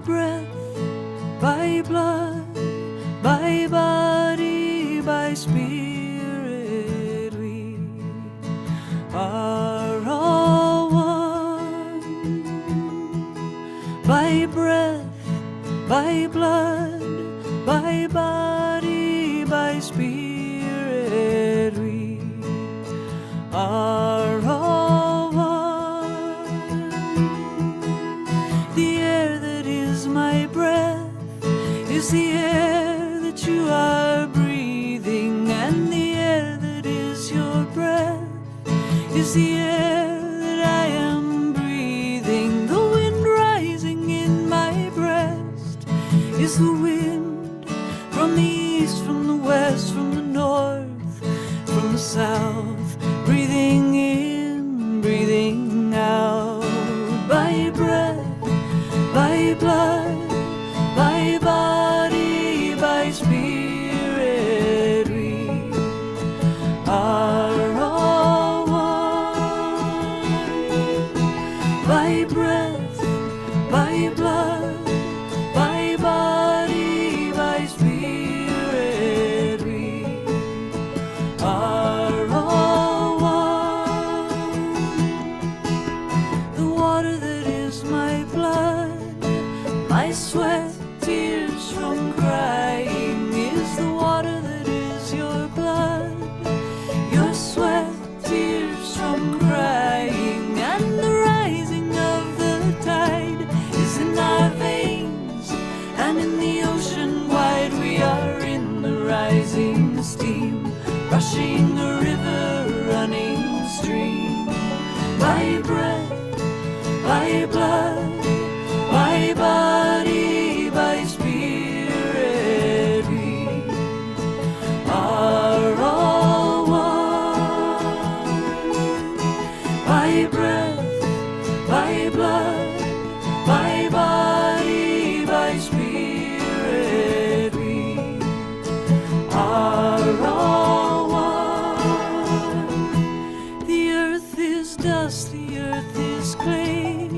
breath, by blood, by body, by spirit, we are all one. By breath, by blood, by body, by spirit, we are all one. The air that is my breath is the air that you are breathing, and the air that is your breath is the air that I am breathing. The wind rising in my breast is the wind from the east, from the west, from the north, from the south, breathing in, breathing out. By breath, by blood, by body, by spirit, we are all one. By breath, by blood, by body, by spirit, we are all one. The water that is my blood, my sweat, tears from crying, is the water that is your blood, your sweat, tears from crying, and the rising of the tide is in our veins, and in the ocean wide we are in the rising steam, rushing a river, running stream. By breath, by blood, by body, by spirit, we are all one. By breath, by blood, by body, by spirit, we are all one. The earth is dust, the earth is clay,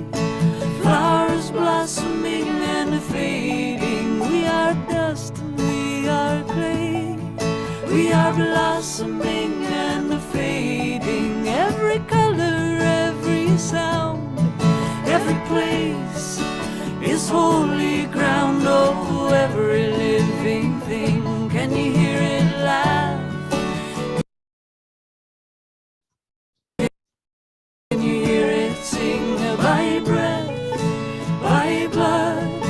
flowers blossoming and fading. We are dust and we are clay, we are blossoming and fading. Every color, every sound, every place is holy ground. Oh, every living thing, can you hear it laugh? Can you hear it sing? By breath, by blood,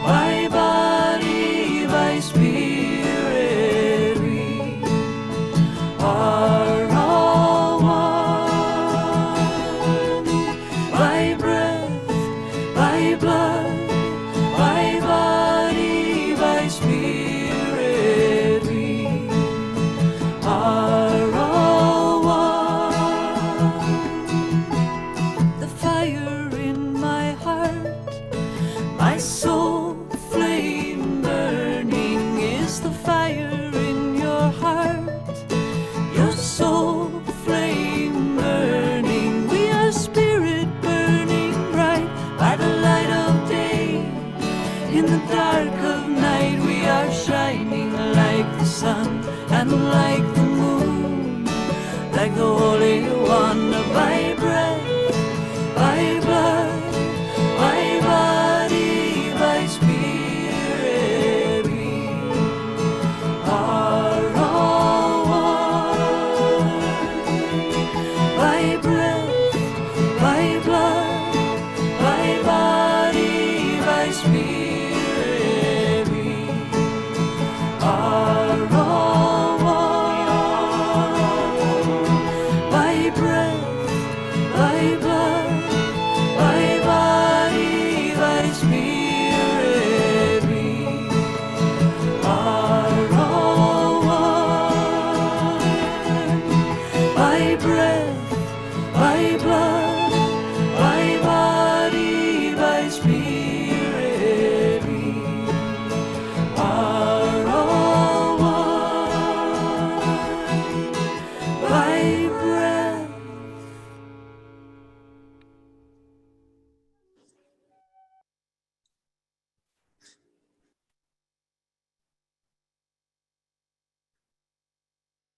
by body, by spirit, we are all one. By breath, by blood, by body, by spirit, we are all one. The fire in my heart, my soul flame burning, is the fire in your heart, your soul flame burning. We are spirit burning bright by the light of day. In the dark of night we are shining like the sun and like the moon, like the Holy One. By breath, by blood, by body, by spirit, we are all one. By breath, by blood, by body, by spirit, we are all one. By breath, by blood, by body, by spirit, we are all one. By breath, by blood, by body, by spirit, we are all one. By breath.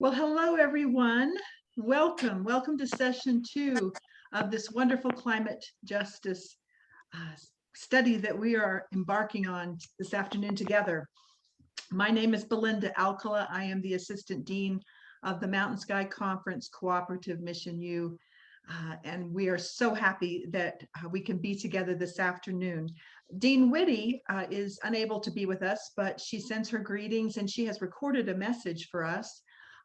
Well, hello, everyone. Welcome to session 2 of this wonderful climate justice study that we are embarking on this afternoon together. My name is Belinda Alkula. I am the Assistant Dean of the Mountain Sky Conference Cooperative Mission U, and we are so happy that we can be together this afternoon. Dean Witte is unable to be with us, but she sends her greetings and she has recorded a message for us.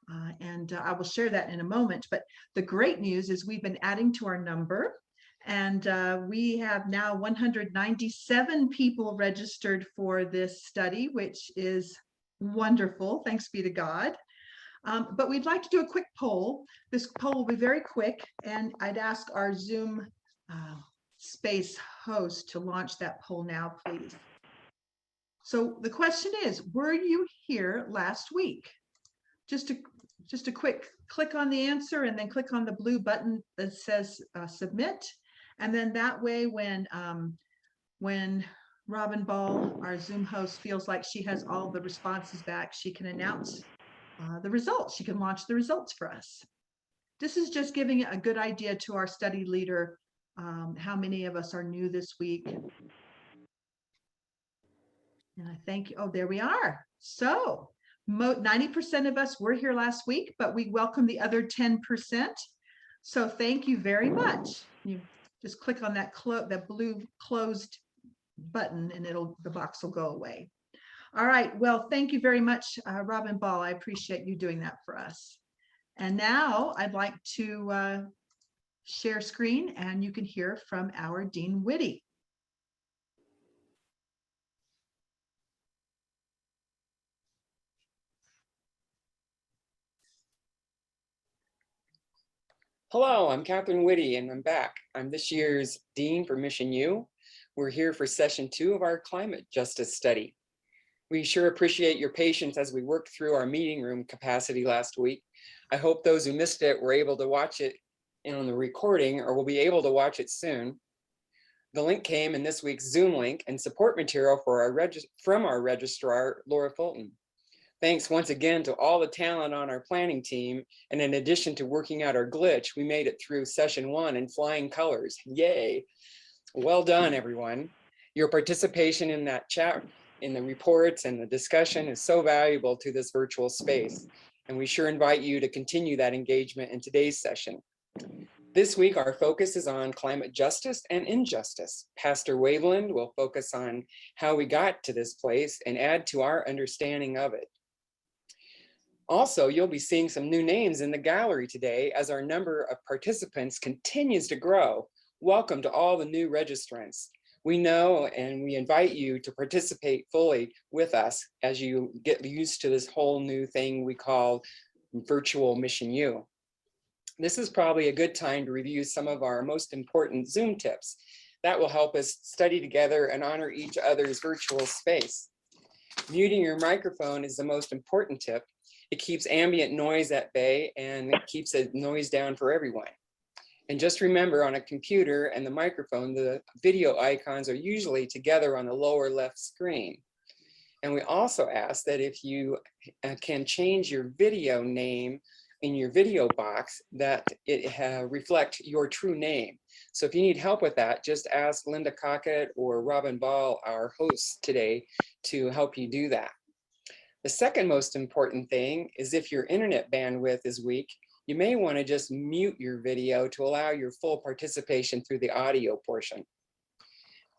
I will share that in a moment. But the great news is we've been adding to our number, and we have now 197 people registered for this study, which is wonderful. Thanks be to God. But we'd like to do a quick poll. This poll will be very quick, and I'd ask our Zoom space host to launch that poll now, please. So the question is, were you here last week? Just a quick click on the answer and then click on the blue button that says submit. And then that way, when Robin Ball, our Zoom host, feels like she has all the responses back, she can announce the results. She can launch the results for us. This is just giving a good idea to our study leader how many of us are new this week. And I thank you. Oh, there we are. So 90% of us were here last week, but we welcome the other 10%. So thank you very much. You just click on that blue closed button and the box will go away. All right, well, thank you very much, Robin Ball. I appreciate you doing that for us. And now I'd like to share screen and you can hear from our Dean Witte. Hello, I'm Kathryn Witte and I'm back. I'm this year's Dean for Mission U. We're here for session 2 of our climate justice study. We sure appreciate your patience as we worked through our meeting room capacity last week. I hope those who missed it were able to watch it on the recording or will be able to watch it soon. The link came in this week's Zoom link and support material from our registrar, Laura Fulton. Thanks once again to all the talent on our planning team. And in addition to working out our glitch, we made it through session 1 in flying colors. Yay. Well done, everyone. Your participation in that chat, in the reports and the discussion is so valuable to this virtual space. And we sure invite you to continue that engagement in today's session. This week, our focus is on climate justice and injustice. Pastor Waveland will focus on how we got to this place and add to our understanding of it. Also, you'll be seeing some new names in the gallery today as our number of participants continues to grow. Welcome to all the new registrants. We know and we invite you to participate fully with us as you get used to this whole new thing we call virtual Mission U. This is probably a good time to review some of our most important Zoom tips. That will help us study together and honor each other's virtual space. Muting your microphone is the most important tip. It keeps ambient noise at bay and it keeps the noise down for everyone. And just remember, on a computer and the microphone, the video icons are usually together on the lower left screen. And we also ask that if you can change your video name in your video box, that it reflect your true name. So if you need help with that, just ask Linda Cockett or Robin Ball, our hosts today, to help you do that. The second most important thing is if your internet bandwidth is weak, you may want to just mute your video to allow your full participation through the audio portion.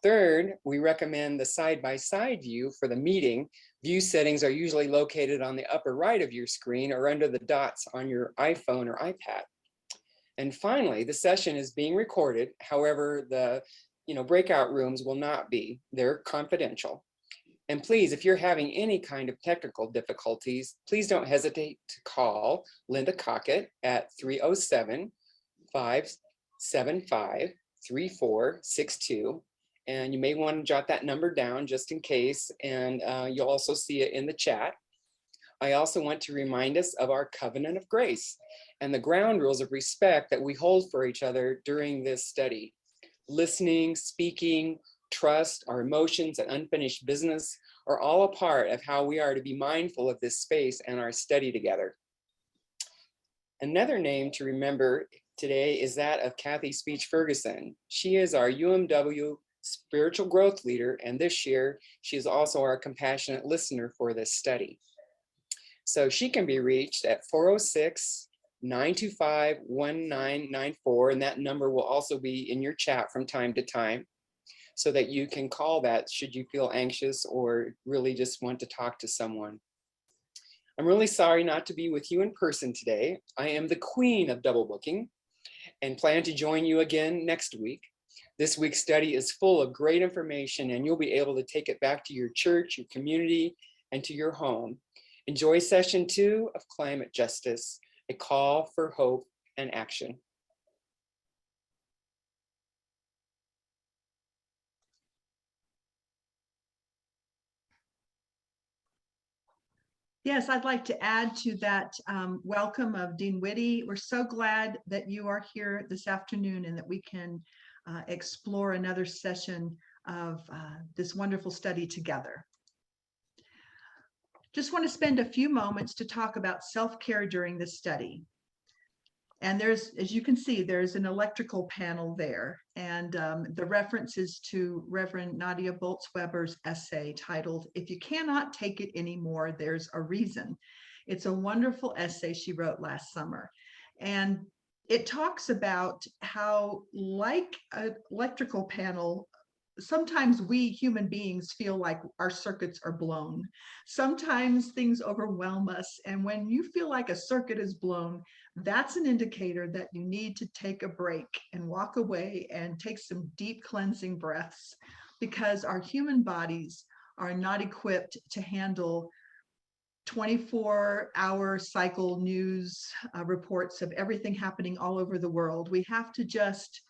Third, we recommend the side-by-side view for the meeting. View settings are usually located on the upper right of your screen or under the dots on your iPhone or iPad. And finally, the session is being recorded. However, the breakout rooms will not be. They're confidential. And please, if you're having any kind of technical difficulties, please don't hesitate to call Linda Cockett at 307-575-3462. And you may want to jot that number down just in case, and you'll also see it in the chat. I also want to remind us of our covenant of grace and the ground rules of respect that we hold for each other during this study. Listening, speaking, trust, our emotions, and unfinished business are all a part of how we are to be mindful of this space and our study together. Another name to remember today is that of Kathy Speech Ferguson. She is our UMW spiritual growth leader, and this year she is also our compassionate listener for this study. So she can be reached at 406-925-1994, and that number will also be in your chat from time to time, so that you can call that should you feel anxious or really just want to talk to someone. I'm really sorry not to be with you in person today. I am the queen of double booking and plan to join you again next week. This week's study is full of great information, and you'll be able to take it back to your church, your community, and to your home. Enjoy session 2 of Climate Justice, a call for hope and action. Yes, I'd like to add to that welcome of Dean Witte. We're so glad that you are here this afternoon and that we can explore another session of this wonderful study together. Just want to spend a few moments to talk about self-care during this study. And there's, as you can see, there's an electrical panel there. And the reference is to Reverend Nadia Bolz-Weber's essay titled, "If You Cannot Take It Anymore, There's a Reason." It's a wonderful essay she wrote last summer. And it talks about how, like an electrical panel, sometimes we human beings feel like our circuits are blown. Sometimes things overwhelm us. And when you feel like a circuit is blown, that's an indicator that you need to take a break and walk away and take some deep cleansing breaths, because our human bodies are not equipped to handle 24-hour cycle news reports of everything happening all over the world. We have to just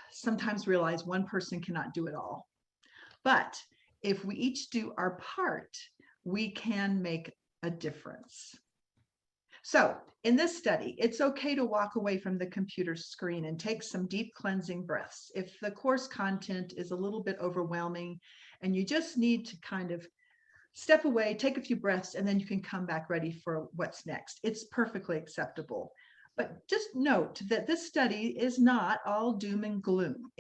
sometimes realize one person cannot do it all. But if we each do our part, we can make a difference. So in this study, it's okay to walk away from the computer screen and take some deep cleansing breaths. If the course content is a little bit overwhelming and you just need to kind of step away, take a few breaths, and then you can come back ready for what's next, it's perfectly acceptable. But just note that this study is not all doom and gloom.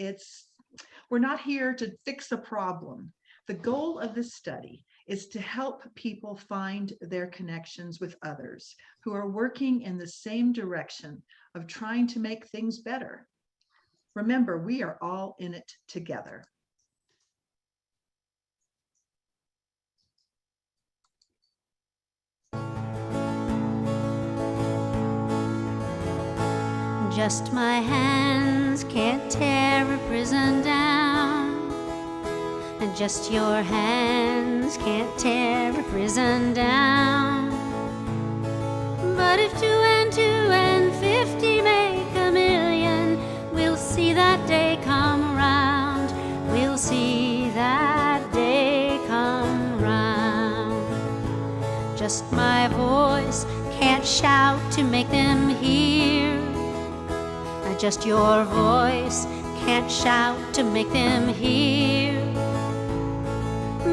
We're not here to fix a problem. The goal of this study is to help people find their connections with others who are working in the same direction of trying to make things better. Remember, we are all in it together. Just my hands can't tear a prison down, and just your hands can't tear a prison down. But if 2 and 2 and 50 make a million, we'll see that day come around. We'll see that day come around. Just my voice can't shout to make them hear. Just your voice can't shout to make them hear.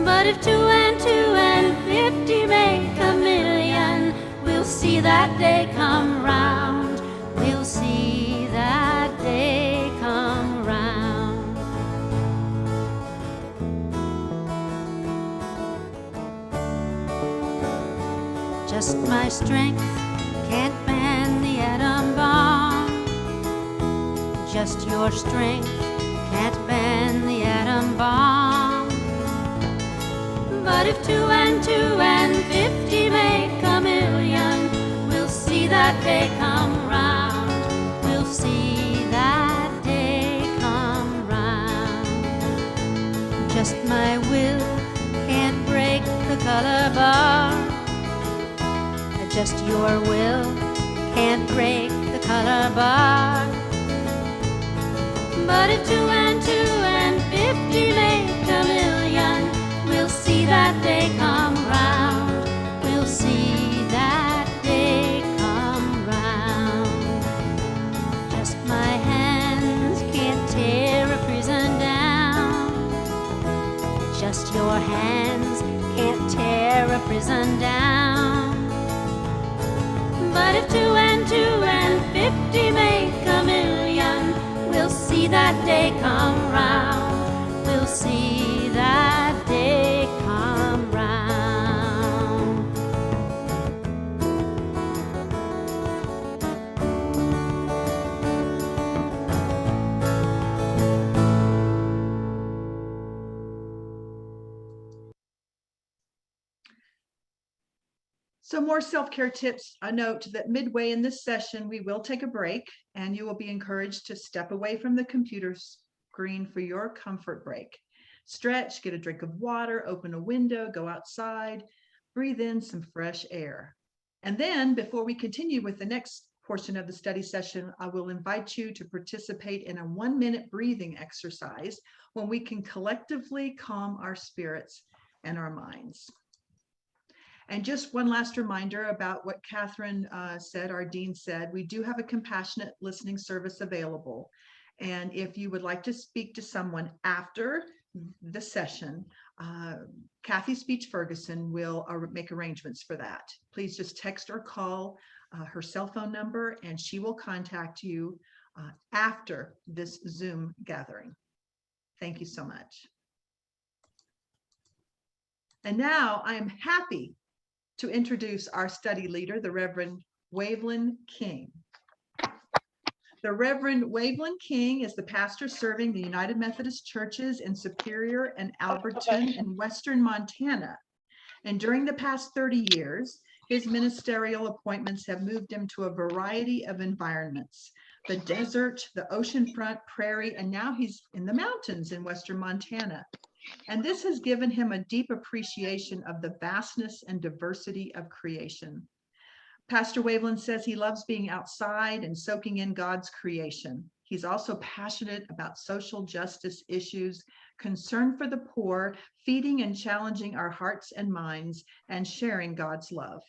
But if 2 and 2 and 50 make a million, we'll see that day come round. We'll see that day come round. Just my strength can't ban the atom bomb. Just your strength can't ban the atom bomb. But if 2 and 2 and 50 make a million, we'll see that day come round. We'll see that day come round. Just my will can't break the color bar. Just your will can't break the color bar. But if 2 and 2 and 50 make a million, we'll see that day come round. We'll see that day come round. Just my hands can't tear a prison down. Just your hands can't tear a prison down. But if 2 and 2 and 50 make a million, we'll see that day come round. We'll see that day come round. So more self-care tips. A note that midway in this session, we will take a break and you will be encouraged to step away from the computer screen for your comfort break. Stretch, get a drink of water, open a window, go outside, breathe in some fresh air. And then before we continue with the next portion of the study session, I will invite you to participate in a 1-minute breathing exercise when we can collectively calm our spirits and our minds. And just one last reminder about what Katherine said, our dean said, we do have a compassionate listening service available. And if you would like to speak to someone after the session, Kathy Speech Ferguson will make arrangements for that. Please just text or call her cell phone number and she will contact you after this Zoom gathering. Thank you so much. And now I am happy to introduce our study leader, the Reverend Waveland King. The Reverend Waveland King is the pastor serving the United Methodist Churches in Superior and Alberton in Western Montana. And during the past 30 years, his ministerial appointments have moved him to a variety of environments: the desert, the oceanfront, prairie, and now he's in the mountains in Western Montana. And this has given him a deep appreciation of the vastness and diversity of creation. Pastor Waveland says he loves being outside and soaking in God's creation. He's also passionate about social justice issues, concern for the poor, feeding and challenging our hearts and minds, and sharing God's love.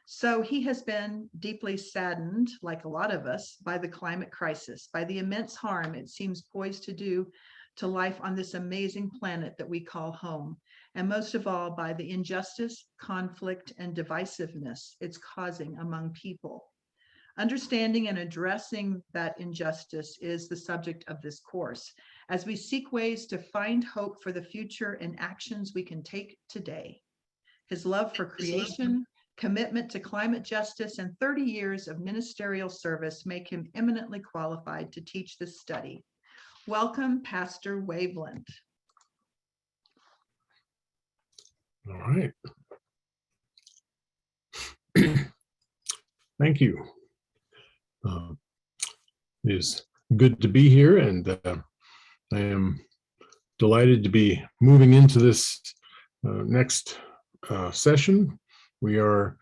So he has been deeply saddened, like a lot of us, by the climate crisis, by the immense harm it seems poised to do to life on this amazing planet that we call home, and most of all by the injustice, conflict, and divisiveness it's causing among people. Understanding and addressing that injustice is the subject of this course, as we seek ways to find hope for the future and actions we can take today. His love for creation, commitment to climate justice, and 30 years of ministerial service make him eminently qualified to teach this study. Welcome, Pastor Waveland. All right. Thank you. It is good to be here, and I am delighted to be moving into this next session. We are,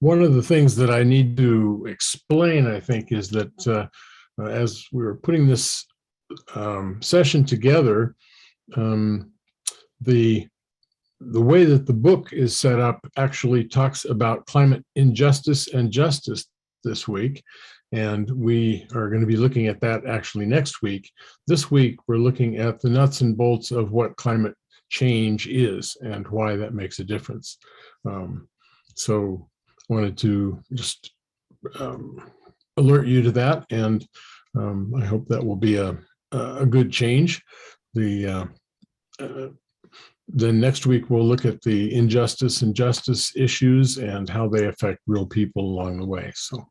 one of the things that I need to explain, I think, is that as we were putting this session together, the way that the book is set up actually talks about climate injustice and justice this week. And we are going to be looking at that actually next week. This week, we're looking at the nuts and bolts of what climate change is and why that makes a difference. So I wanted to just alert you to that, and I hope that will be a good change. Then next week, we'll look at the injustice and justice issues and how they affect real people along the way. So.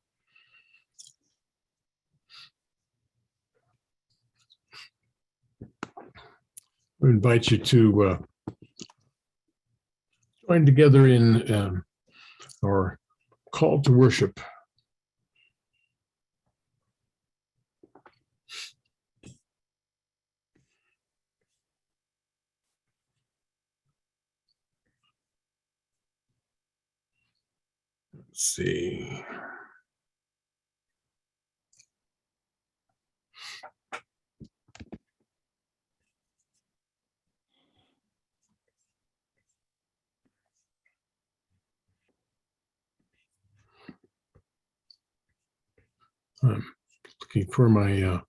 I invite you to join together in our call to worship. Let's see. I'm looking for my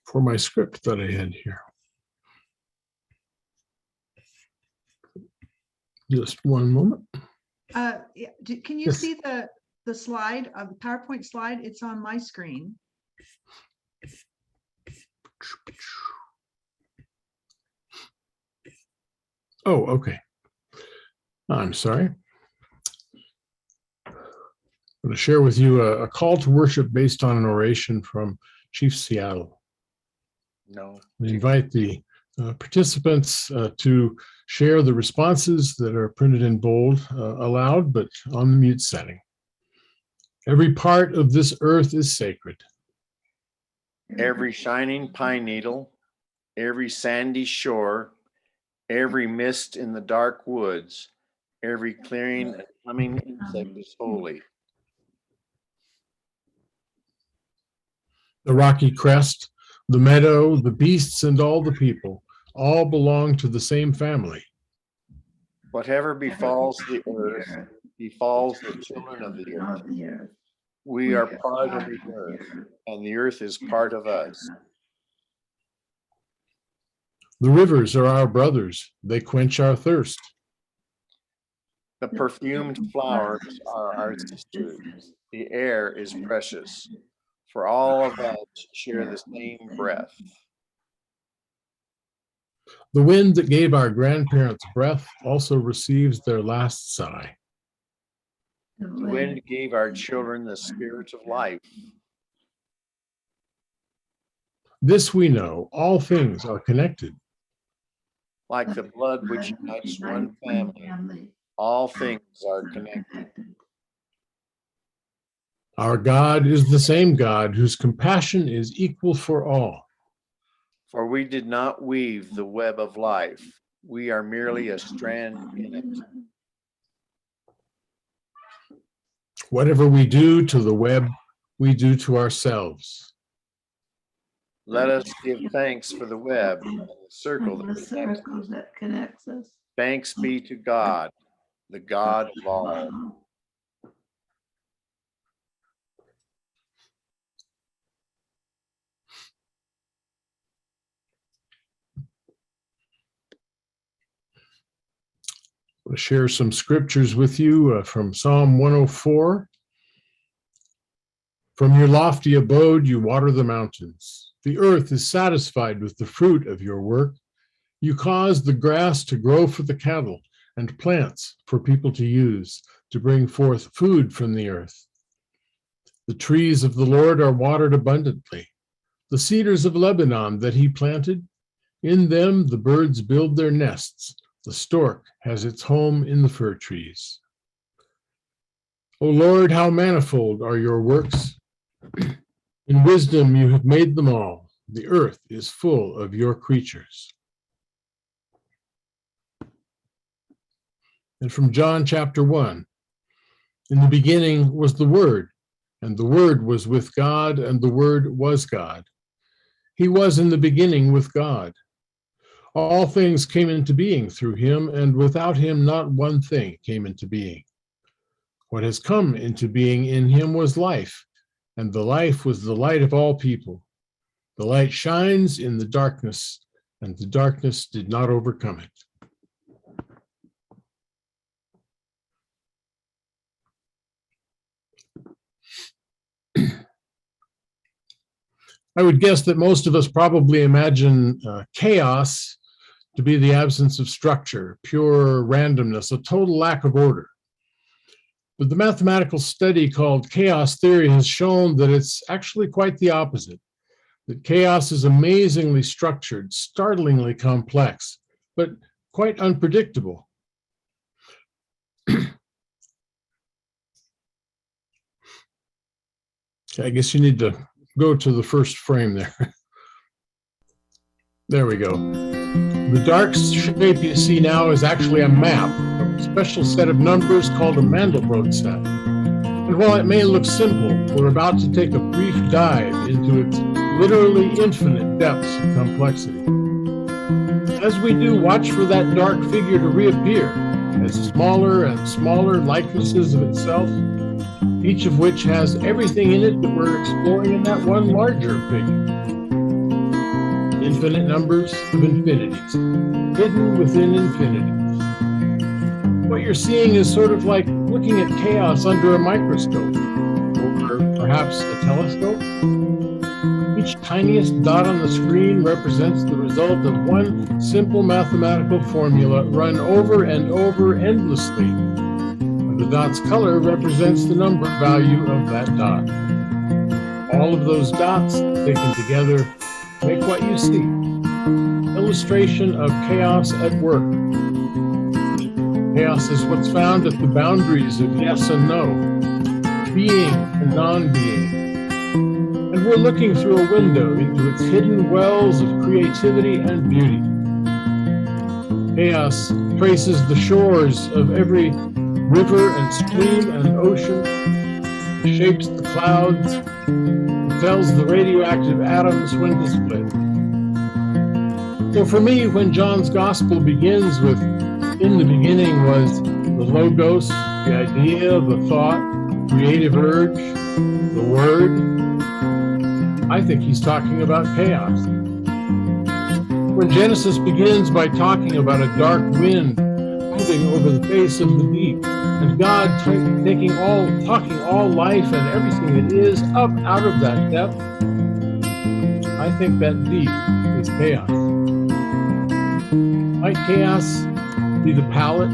for my script that I had here. Just one moment. Yeah, can you Yes. see the slide, the PowerPoint slide? It's on my screen. Oh, okay. I'm sorry. I'm going to share with you a call to worship based on an oration from Chief Seattle. No. We invite the participants to share the responses that are printed in bold aloud, but on the mute setting. Every part of this earth is sacred. Every shining pine needle, every sandy shore, every mist in the dark woods, every clearing and humming insect is holy. The rocky crest, the meadow, the beasts, and all the people all belong to the same family. Whatever befalls the earth, befalls the children of the earth. We are part of the earth, and the earth is part of us. The rivers are our brothers. They quench our thirst. The perfumed flowers are our sisters. The air is precious, for all of us share the same breath. The wind that gave our grandparents breath also receives their last sigh. The wind gave our children the spirit of life. This we know, all things are connected. Like the blood which unites one family, all things are connected. Our God is the same God whose compassion is equal for all. For we did not weave the web of life. We are merely a strand in it. Whatever we do to the web, we do to ourselves. Let us give thanks for the web and the circle that connects us. Thanks be to God, the God of all. I'll share some scriptures with you from Psalm 104. From your lofty abode, you water the mountains. The earth is satisfied with the fruit of your work. You cause the grass to grow for the cattle and plants for people to use, to bring forth food from the earth. The trees of the Lord are watered abundantly. The cedars of Lebanon that he planted, in them the birds build their nests. The stork has its home in the fir trees. O Lord, how manifold are your works. In wisdom you have made them all. The earth is full of your creatures. And from John chapter 1, in the beginning was the Word, and the Word was with God, and the Word was God. He was in the beginning with God. All things came into being through him, and without him not one thing came into being. What has come into being in him was life, and the life was the light of all people. The light shines in the darkness, and the darkness did not overcome it. I would guess that most of us probably imagine chaos to be the absence of structure, pure randomness, a total lack of order. But the mathematical study called chaos theory has shown that it's actually quite the opposite, that chaos is amazingly structured, startlingly complex, but quite unpredictable. I guess you need to go to the first frame there. There we go. The dark shape you see now is actually a map, a special set of numbers called a Mandelbrot set. And while it may look simple, we're about to take a brief dive into its literally infinite depths of complexity. As we do, watch for that dark figure to reappear as smaller and smaller likenesses of itself, each of which has everything in it that we're exploring in that one larger figure. infinite numbers of infinities, hidden within infinities. What you're seeing is sort of like looking at chaos under a microscope, or perhaps a telescope. Each tiniest dot on the screen represents the result of one simple mathematical formula run over and over endlessly. And the dot's color represents the number value of that dot. All of those dots taken together make what you see. Illustration of chaos at work. Chaos is what's found at the boundaries of yes and no, being and non-being. And we're looking through a window into its hidden wells of creativity and beauty. Chaos traces the shores of every river and stream and ocean, shapes the clouds, and tells the radioactive atoms when to split. So for me, when John's gospel begins with, "In the beginning was the Logos," the idea, the thought, creative urge, the word, I think he's talking about chaos. When Genesis begins by talking about a dark wind moving over the face of the deep, and God talking all life and everything that is up out of that depth, I think that deep is chaos. Might chaos be the palette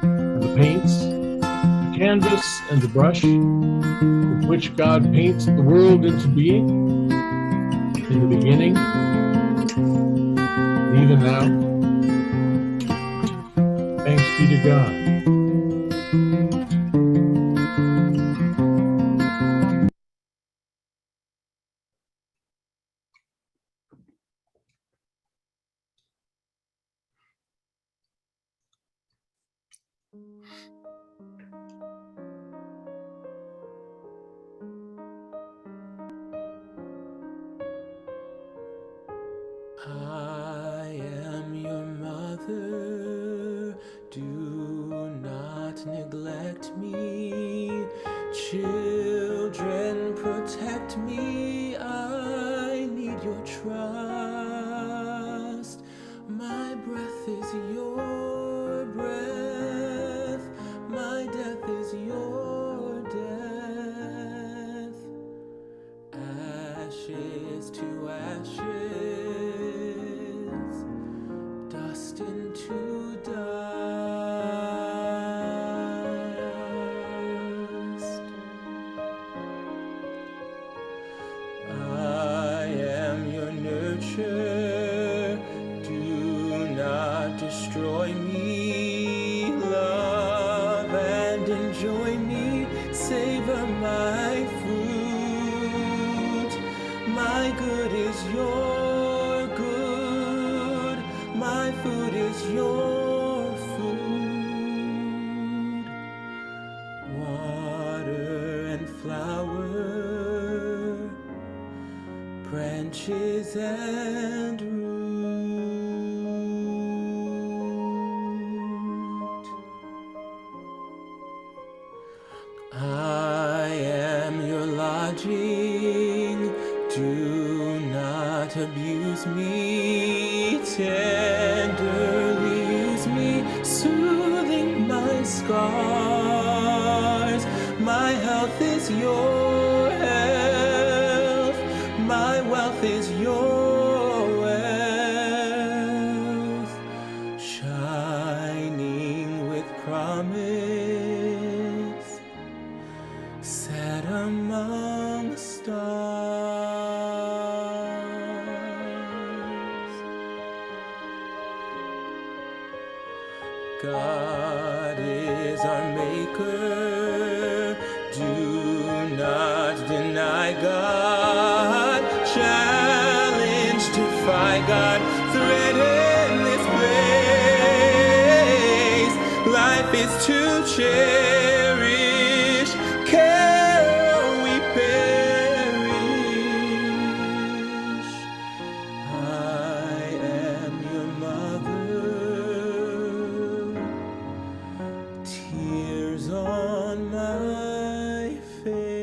and the paints, the canvas and the brush with which God paints the world into being? In the beginning, and even now. Thanks be to God. I am your mother, do not neglect me. Children, protect me, I need your trust. My breath is your breath, my death is your death. Ashes to ashes, dust into dust. I am your nurture, do not destroy me. Love and enjoy me, savor my fruit. My good is your good, my food is your food. Water and flower, branches and root. I am your lodging, do not abuse me. Tenderly use me, soothing my scars. My health is your health, my wealth is your wealth. Shining with promise, set among stars. God is our maker, do not deny God. Challenge, defy God, threaten this place. Life is to cherish, care or we perish. I am your mother, tears on my face.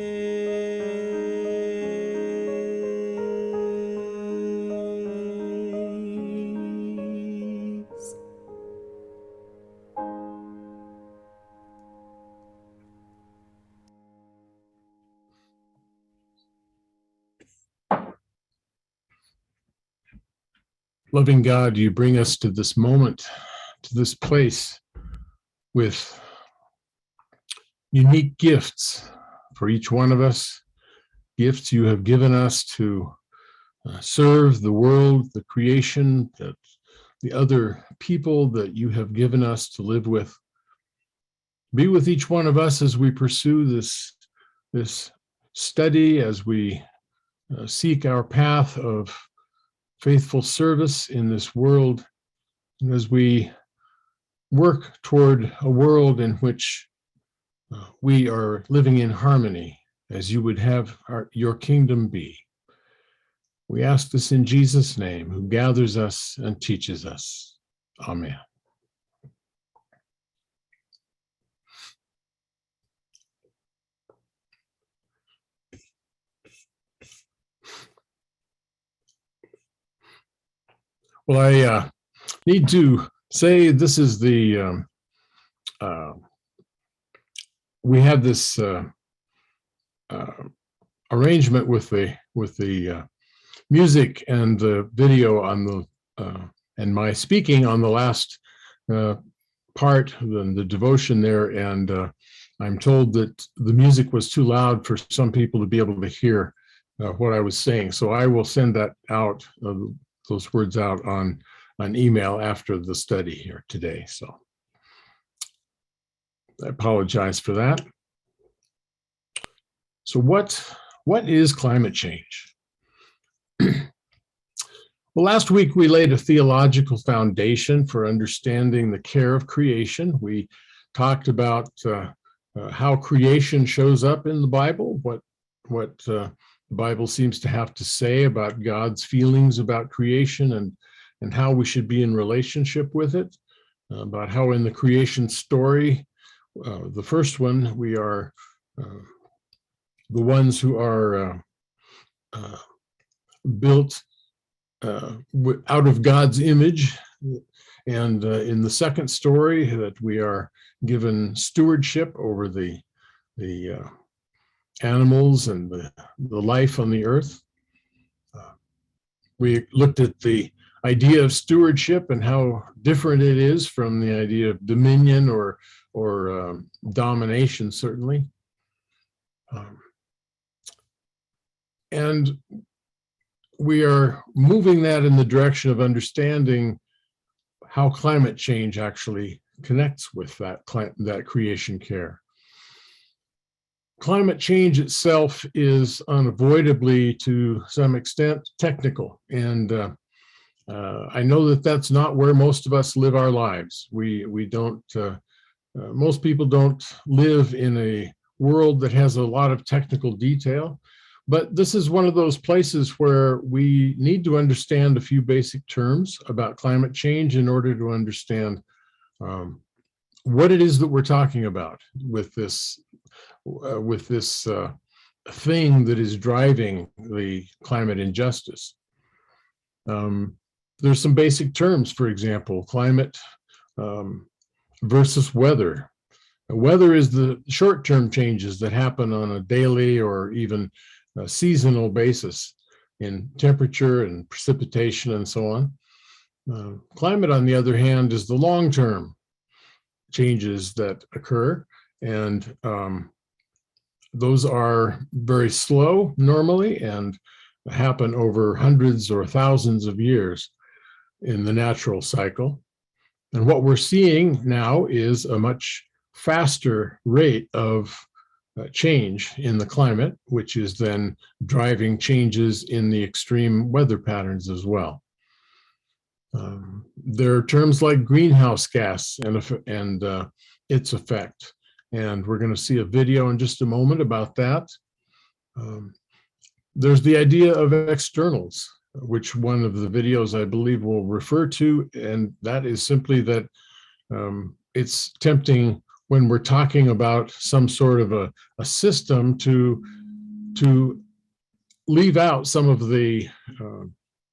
Loving God, you bring us to this moment, to this place with unique gifts for each one of us, gifts you have given us to serve the world, the creation, the other people that you have given us to live with. Be with each one of us as we pursue this study, as we seek our path of faithful service in this world, and as we work toward a world in which we are living in harmony, as you would have your kingdom be. We ask this in Jesus' name, who gathers us and teaches us. Amen. Well, I need to say this is the, we have this arrangement with the music and the video on the, and my speaking on the last part, the devotion there, and I'm told that the music was too loud for some people to be able to hear what I was saying. So I will send that out, those words out on an email after the study here today. So I apologize for that. So what is climate change? Well, last week we laid a theological foundation for understanding the care of creation. We talked about how creation shows up in the Bible, what the Bible seems to have to say about God's feelings about creation and how we should be in relationship with it, about how in the creation story, the first one, we are the ones who are built out of God's image. And in the second story, that we are given stewardship over the animals and the life on the earth. We looked at the idea of stewardship and how different it is from the idea of dominion or domination, certainly. And we are moving that in the direction of understanding how climate change actually connects with that creation care. Climate change itself is unavoidably, to some extent, technical. And I know that that's not where most of us live our lives. We don't, most people don't live in a world that has a lot of technical detail. But this is one of those places where we need to understand a few basic terms about climate change in order to understand what it is that we're talking about with this thing that is driving the climate injustice. There's some basic terms, for example, climate versus weather. Weather is the short-term changes that happen on a daily or even a seasonal basis in temperature and precipitation and so on. Climate, on the other hand, is the long-term changes that occur, and those are very slow normally and happen over hundreds or thousands of years in the natural cycle. And what we're seeing now is a much faster rate of change in the climate, which is then driving changes in the extreme weather patterns as well. There are terms like greenhouse gas and its effect. And we're going to see a video in just a moment about that. There's the idea of externals, which one of the videos I believe will refer to, and that is simply that it's tempting when we're talking about some sort of a system to leave out some of the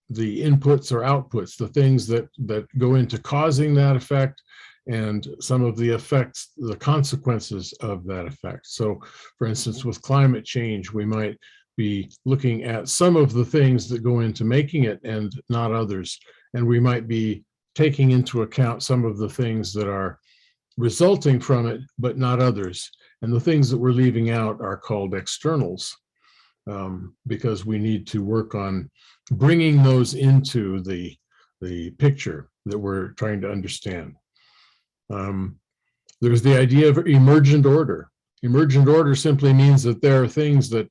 inputs or outputs, the things that go into causing that effect, and some of the effects, the consequences of that effect. So, for instance, with climate change, we might be looking at some of the things that go into making it and not others, and we might be taking into account some of the things that are resulting from it, but not others. And the things that we're leaving out are called externals, because we need to work on bringing those into the picture that we're trying to understand. There's the idea of emergent order. Emergent order simply means that there are things that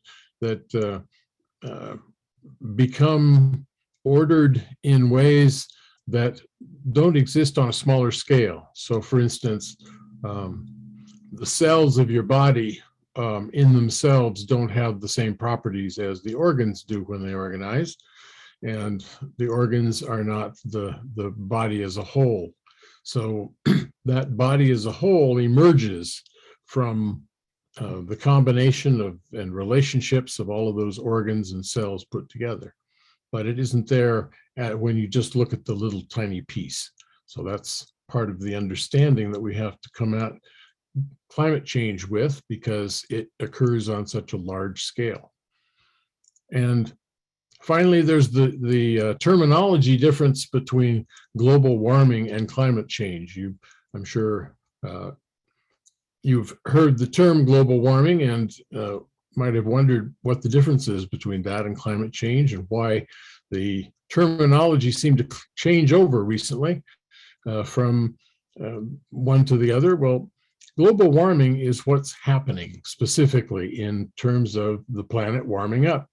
become ordered in ways that don't exist on a smaller scale. So for instance, the cells of your body in themselves don't have the same properties as the organs do when they organize. And the organs are not the body as a whole. So that body as a whole emerges from the combination of and relationships of all of those organs and cells put together. But it isn't there when you just look at the little tiny piece. So that's part of the understanding that we have to come at climate change with, because it occurs on such a large scale. And finally, there's the terminology difference between global warming and climate change. I'm sure you've heard the term global warming and might have wondered what the difference is between that and climate change, and why the terminology seemed to change over recently from one to the other. Well, global warming is what's happening specifically in terms of the planet warming up.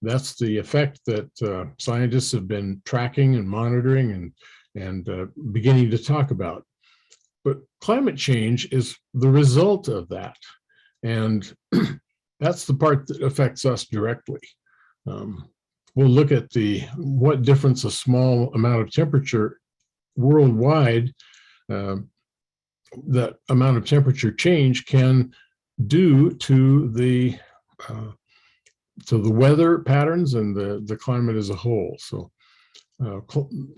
That's the effect that scientists have been tracking and monitoring and beginning to talk about. But climate change is the result of that. And that's the part that affects us directly. We'll look at what difference a small amount of temperature worldwide, that amount of temperature change can do to the weather patterns and the climate as a whole. So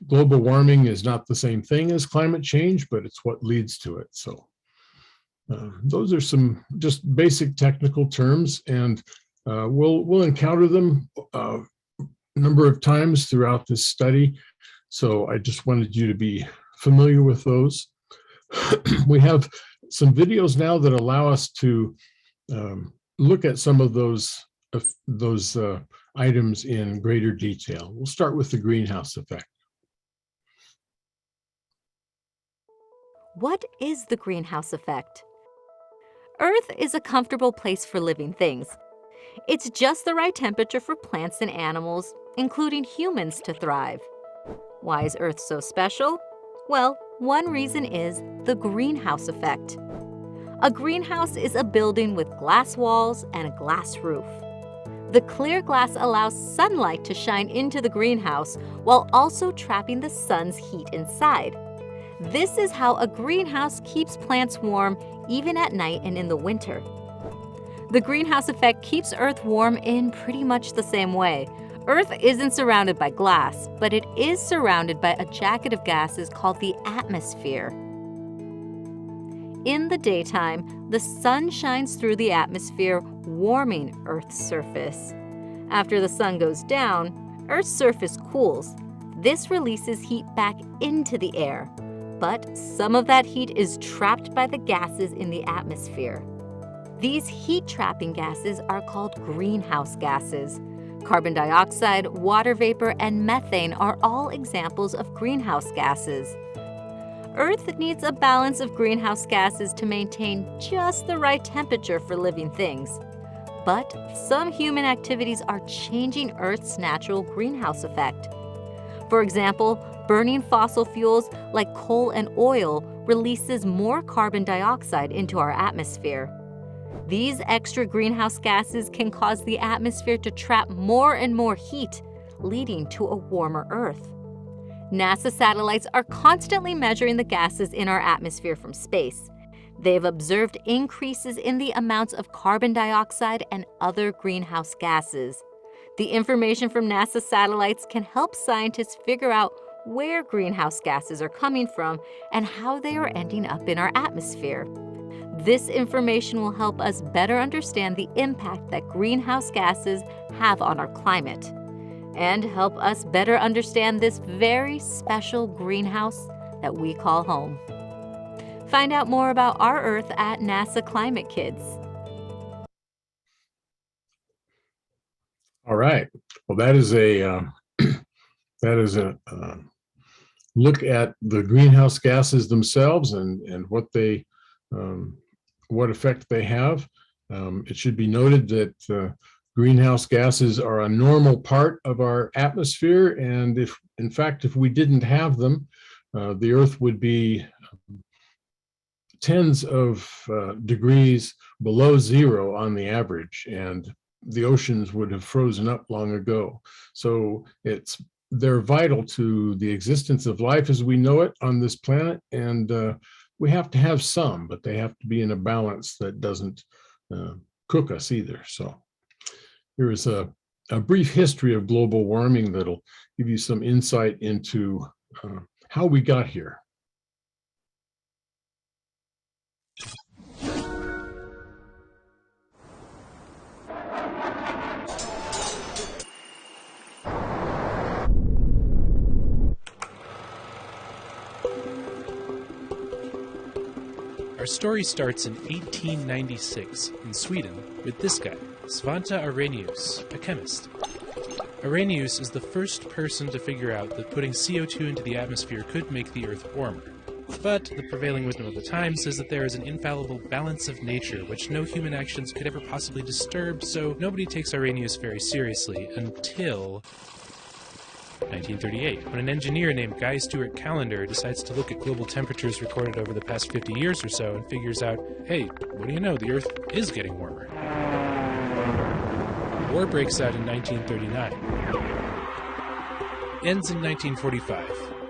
global warming is not the same thing as climate change, but it's what leads to it. So those are some just basic technical terms, and we'll encounter them a number of times throughout this study. So I just wanted you to be familiar with those. We have some videos now that allow us to look at some of those items in greater detail. We'll start with the greenhouse effect. What is the greenhouse effect? Earth is a comfortable place for living things. It's just the right temperature for plants and animals, including humans, to thrive. Why is Earth so special? Well, one reason is the greenhouse effect. A greenhouse is a building with glass walls and a glass roof. The clear glass allows sunlight to shine into the greenhouse while also trapping the sun's heat inside. This is how a greenhouse keeps plants warm even at night and in the winter. The greenhouse effect keeps Earth warm in pretty much the same way. Earth isn't surrounded by glass, but it is surrounded by a jacket of gases called the atmosphere. In the daytime, the sun shines through the atmosphere, warming Earth's surface. After the sun goes down, Earth's surface cools. This releases heat back into the air, but some of that heat is trapped by the gases in the atmosphere. These heat-trapping gases are called greenhouse gases. Carbon dioxide, water vapor, and methane are all examples of greenhouse gases. Earth needs a balance of greenhouse gases to maintain just the right temperature for living things. But some human activities are changing Earth's natural greenhouse effect. For example, burning fossil fuels like coal and oil releases more carbon dioxide into our atmosphere. These extra greenhouse gases can cause the atmosphere to trap more and more heat, leading to a warmer Earth. NASA satellites are constantly measuring the gases in our atmosphere from space. They've observed increases in the amounts of carbon dioxide and other greenhouse gases. The information from NASA satellites can help scientists figure out where greenhouse gases are coming from and how they are ending up in our atmosphere. This information will help us better understand the impact that greenhouse gases have on our climate. and help us better understand this very special greenhouse that we call home. Find out more about our Earth at NASA Climate Kids. All right. Well, that is a look at the greenhouse gases themselves and what they what effect they have. It should be noted that greenhouse gases are a normal part of our atmosphere, and if we didn't have them, the Earth would be tens of degrees below zero on the average, and the oceans would have frozen up long ago. So they're vital to the existence of life as we know it on this planet, and we have to have some, but they have to be in a balance that doesn't cook us either. So here is a brief history of global warming that'll give you some insight into how we got here. Our story starts in 1896 in Sweden with this guy, Svante Arrhenius, a chemist. Arrhenius is the first person to figure out that putting CO2 into the atmosphere could make the Earth warmer. But the prevailing wisdom of the time says that there is an infallible balance of nature which no human actions could ever possibly disturb, so nobody takes Arrhenius very seriously until 1938, when an engineer named Guy Stewart Callender decides to look at global temperatures recorded over the past 50 years or so and figures out, hey, what do you know, the Earth is getting warmer. War breaks out in 1939. Ends in 1945.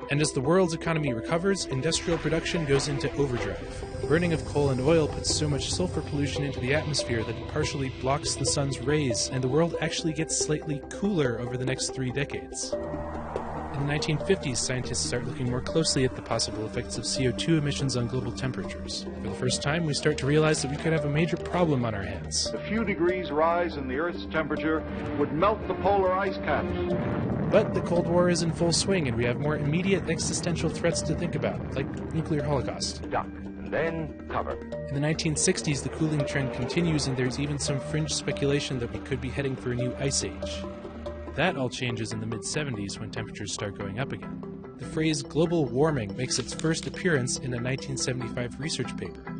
And as the world's economy recovers, industrial production goes into overdrive. The burning of coal and oil puts so much sulfur pollution into the atmosphere that it partially blocks the sun's rays, and the world actually gets slightly cooler over the next 3 decades. In the 1950s, scientists start looking more closely at the possible effects of CO2 emissions on global temperatures. For the first time, we start to realize that we could have a major problem on our hands. A few degrees rise in the Earth's temperature would melt the polar ice caps. But the Cold War is in full swing, and we have more immediate existential threats to think about, like nuclear holocaust. Duck, and then cover. In the 1960s, the cooling trend continues, and there's even some fringe speculation that we could be heading for a new ice age. That all changes in the mid-70s when temperatures start going up again. The phrase global warming makes its first appearance in a 1975 research paper.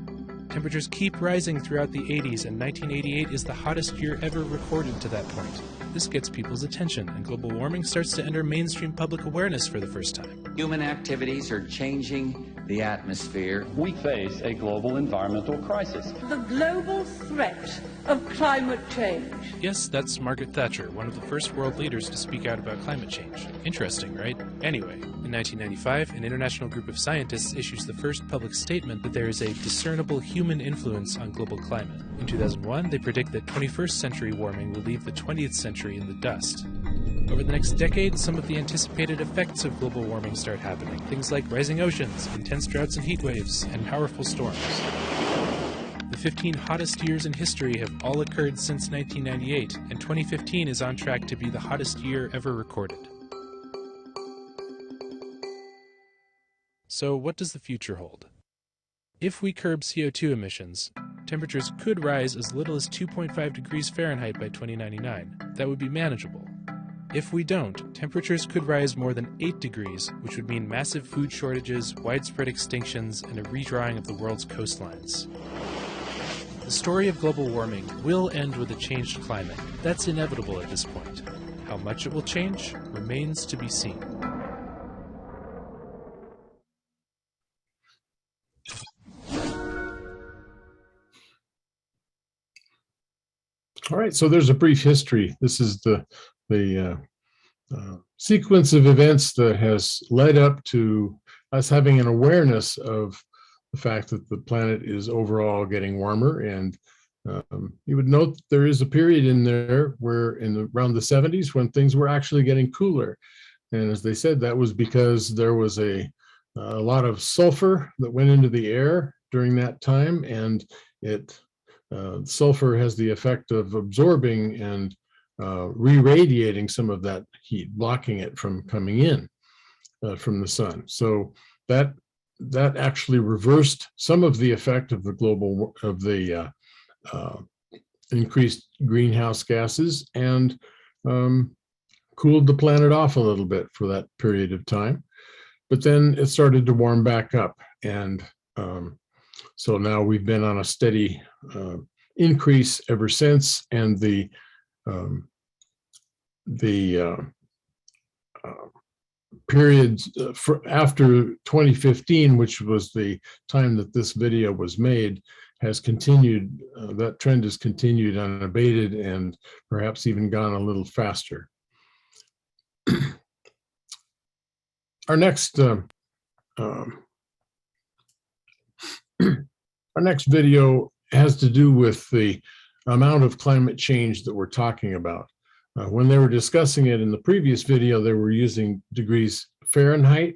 Temperatures keep rising throughout the 80s, and 1988 is the hottest year ever recorded to that point. This gets people's attention, and global warming starts to enter mainstream public awareness for the first time. Human activities are changing the atmosphere. We face a global environmental crisis. The global threat of climate change. Yes, that's Margaret Thatcher, one of the first world leaders to speak out about climate change. Interesting, right? Anyway, in 1995, an international group of scientists issues the first public statement that there is a discernible human influence on global climate. In 2001, they predict that 21st century warming will leave the 20th century in the dust. Over the next decade, some of the anticipated effects of global warming start happening. Things like rising oceans, intense droughts and heat waves, and powerful storms. The 15 hottest years in history have all occurred since 1998, and 2015 is on track to be the hottest year ever recorded. So what does the future hold? If we curb CO2 emissions, temperatures could rise as little as 2.5 degrees Fahrenheit by 2099. That would be manageable. If we don't, temperatures could rise more than 8 degrees, which would mean massive food shortages, widespread extinctions, and a redrawing of the world's coastlines. The story of global warming will end with a changed climate. That's inevitable at this point. How much it will change remains to be seen. All right, so there's a brief history. This is the sequence of events that has led up to us having an awareness of the fact that the planet is overall getting warmer. And you would note that there is a period in there where around the 70s when things were actually getting cooler. And as they said, that was because there was a lot of sulfur that went into the air during that time, and sulfur has the effect of absorbing and re-radiating some of that heat, blocking it from coming in from the sun. So that actually reversed some of the effect of the increased greenhouse gases and cooled the planet off a little bit for that period of time. But then it started to warm back up, and so now we've been on a steady increase ever since, and the periods after 2015, which was the time that this video was made, has continued. That trend has continued unabated and perhaps even gone a little faster. Our next video has to do with the amount of climate change that we're talking about. When they were discussing it in the previous video, they were using degrees Fahrenheit,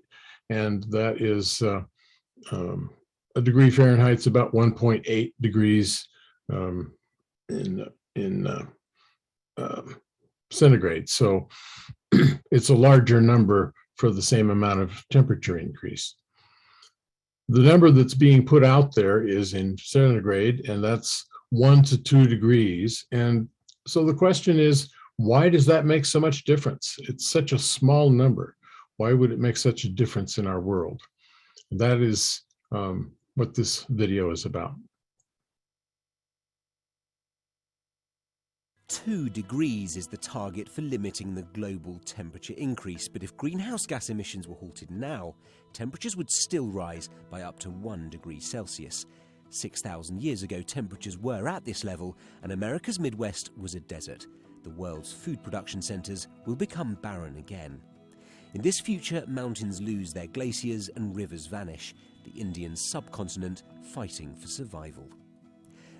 and that is a degree Fahrenheit's about 1.8 degrees in centigrade. So it's a larger number for the same amount of temperature increase. The number that's being put out there is in centigrade, and that's 1 to 2 degrees. And so the question is, why does that make so much difference? It's such a small number. Why would it make such a difference in our world? That is what this video is about. 2 degrees is the target for limiting the global temperature increase, but if greenhouse gas emissions were halted now, temperatures would still rise by up to 1 degree Celsius. 6,000 years ago, temperatures were at this level, and America's Midwest was a desert. The world's food production centers will become barren again. In this future, mountains lose their glaciers and rivers vanish, the Indian subcontinent fighting for survival.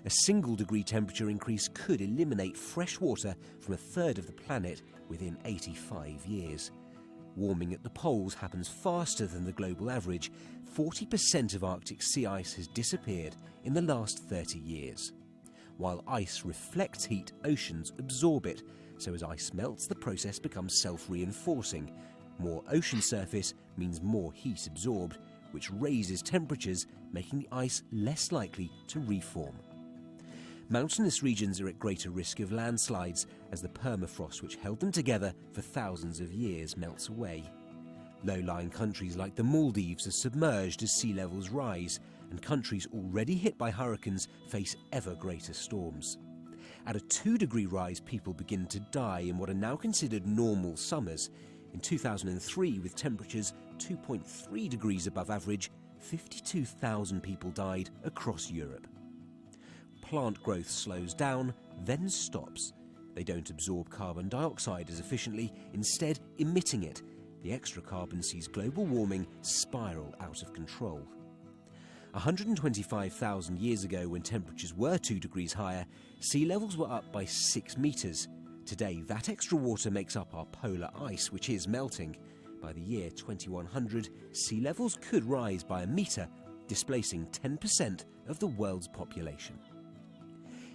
A single degree temperature increase could eliminate fresh water from a third of the planet within 85 years. Warming at the poles happens faster than the global average. 40% of Arctic sea ice has disappeared in the last 30 years. While ice reflects heat, oceans absorb it. So as ice melts, the process becomes self-reinforcing. More ocean surface means more heat absorbed, which raises temperatures, making the ice less likely to reform. Mountainous regions are at greater risk of landslides as the permafrost which held them together for thousands of years melts away. Low-lying countries like the Maldives are submerged as sea levels rise, and countries already hit by hurricanes face ever greater storms. At a 2-degree rise, people begin to die in what are now considered normal summers. In 2003, with temperatures 2.3 degrees above average, 52,000 people died across Europe. Plant growth slows down, then stops. They don't absorb carbon dioxide as efficiently, instead emitting it. The extra carbon sees global warming spiral out of control. 125,000 years ago, when temperatures were 2 degrees higher, sea levels were up by 6 meters. Today, that extra water makes up our polar ice, which is melting. By the year 2100, sea levels could rise by a meter, displacing 10% of the world's population.